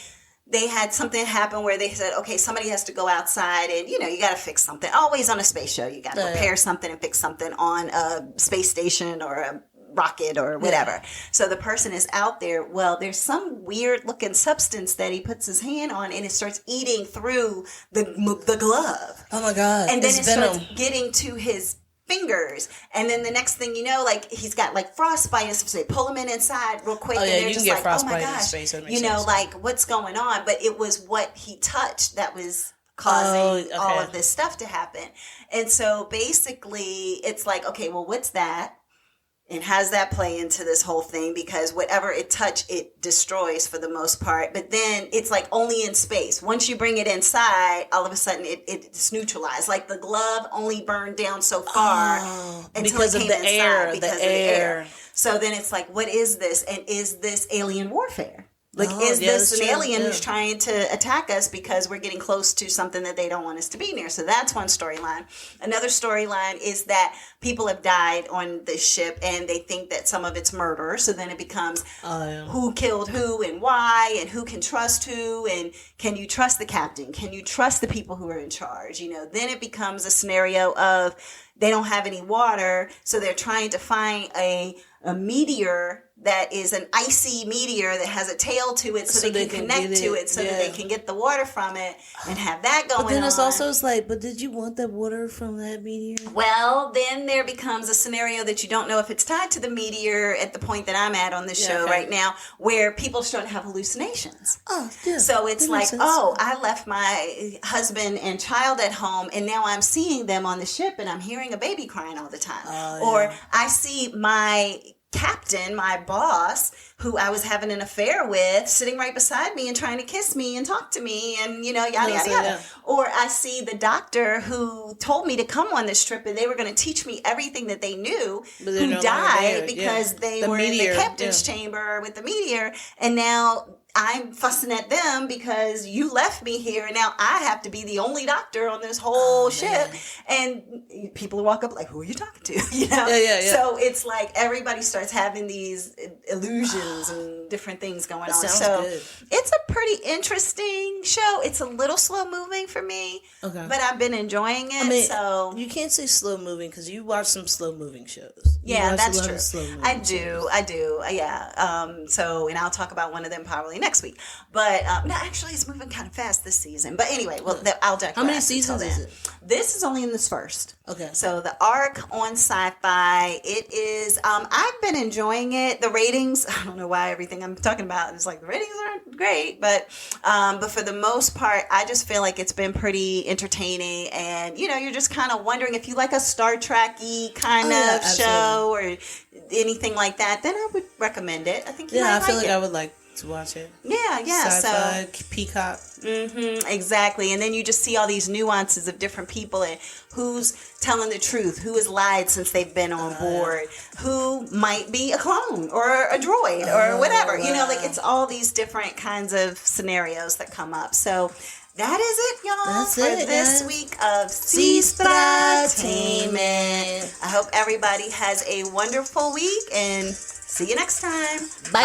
they had something happen where they said, okay, somebody has to go outside and, you got to fix something. Always on a space show, you got to repair something and fix something on a space station or a rocket or whatever. Yeah. So the person is out there. Well, there's some weird looking substance that he puts his hand on and it starts eating through the glove. Oh my God. And then it starts getting to his fingers, and then the next thing you know, like he's got like frostbite and stuff, so they pull him inside real quick, and they're just like, oh my gosh, like what's going on? But it was what he touched that was causing all of this stuff to happen. And so basically it's like, okay, well, what's that? And how does that play into this whole thing? Because whatever it touch, it destroys for the most part. But then it's like only in space. Once you bring it inside, all of a sudden it's neutralized. Like the glove only burned down so far until it came inside because of the air. So then it's like, what is this? And is this alien warfare? Like, is this an alien who's trying to attack us because we're getting close to something that they don't want us to be near? So that's one storyline. Another storyline is that people have died on this ship and they think that some of it's murder. So then it becomes who killed who and why and who can trust who and can you trust the captain? Can you trust the people who are in charge? Then it becomes a scenario of they don't have any water. So they're trying to find a meteor that is an icy meteor that has a tail to it so they can connect to it so that they can get the water from it and have that going on. But then it's also like, but did you want that water from that meteor? Well, then there becomes a scenario that you don't know if it's tied to the meteor at the point that I'm at on this show right now, where people start to have hallucinations. Oh, yeah. So it's like, I left my husband and child at home and now I'm seeing them on the ship and I'm hearing a baby crying all the time. Or I see my captain, my boss, who I was having an affair with, sitting right beside me and trying to kiss me and talk to me and, yada, yada, yada. Or I see the doctor who told me to come on this trip and they were going to teach me everything that they knew, who died because they were in the captain's chamber with the meteor. And now I'm fussing at them because you left me here and now I have to be the only doctor on this whole ship. And people walk up like, who are you talking to? So it's like everybody starts having these illusions and different things going on. So it's a pretty interesting show. It's a little slow moving for me, but I've been enjoying it. So you can't say slow moving because you watch some slow moving shows. Yeah, that's true. I do. Yeah. And I'll talk about one of them probably next week. But no, actually, it's moving kind of fast this season. But anyway, I'll digress. How many seasons is it? This is only in this first. Okay. So the Ark on Sci-Fi, it is. I've been enjoying it. The ratings, I don't know why everything I'm talking about is like the ratings aren't great, but for the most part, I just feel like it's been pretty entertaining, and you're just kind of wondering if you like a Star Trek-y kind of show or anything like that. Then I would recommend it. I think you might I feel like like it. I would like to watch it. Yeah. Sci-fi, Peacock. Exactly. And then you just see all these nuances of different people and who's telling the truth, who has lied since they've been on board, who might be a clone or a droid or whatever. Wow. It's all these different kinds of scenarios that come up. So that is it, y'all, for this week of Sestra-Tainment. I hope everybody has a wonderful week and see you next time. Bye.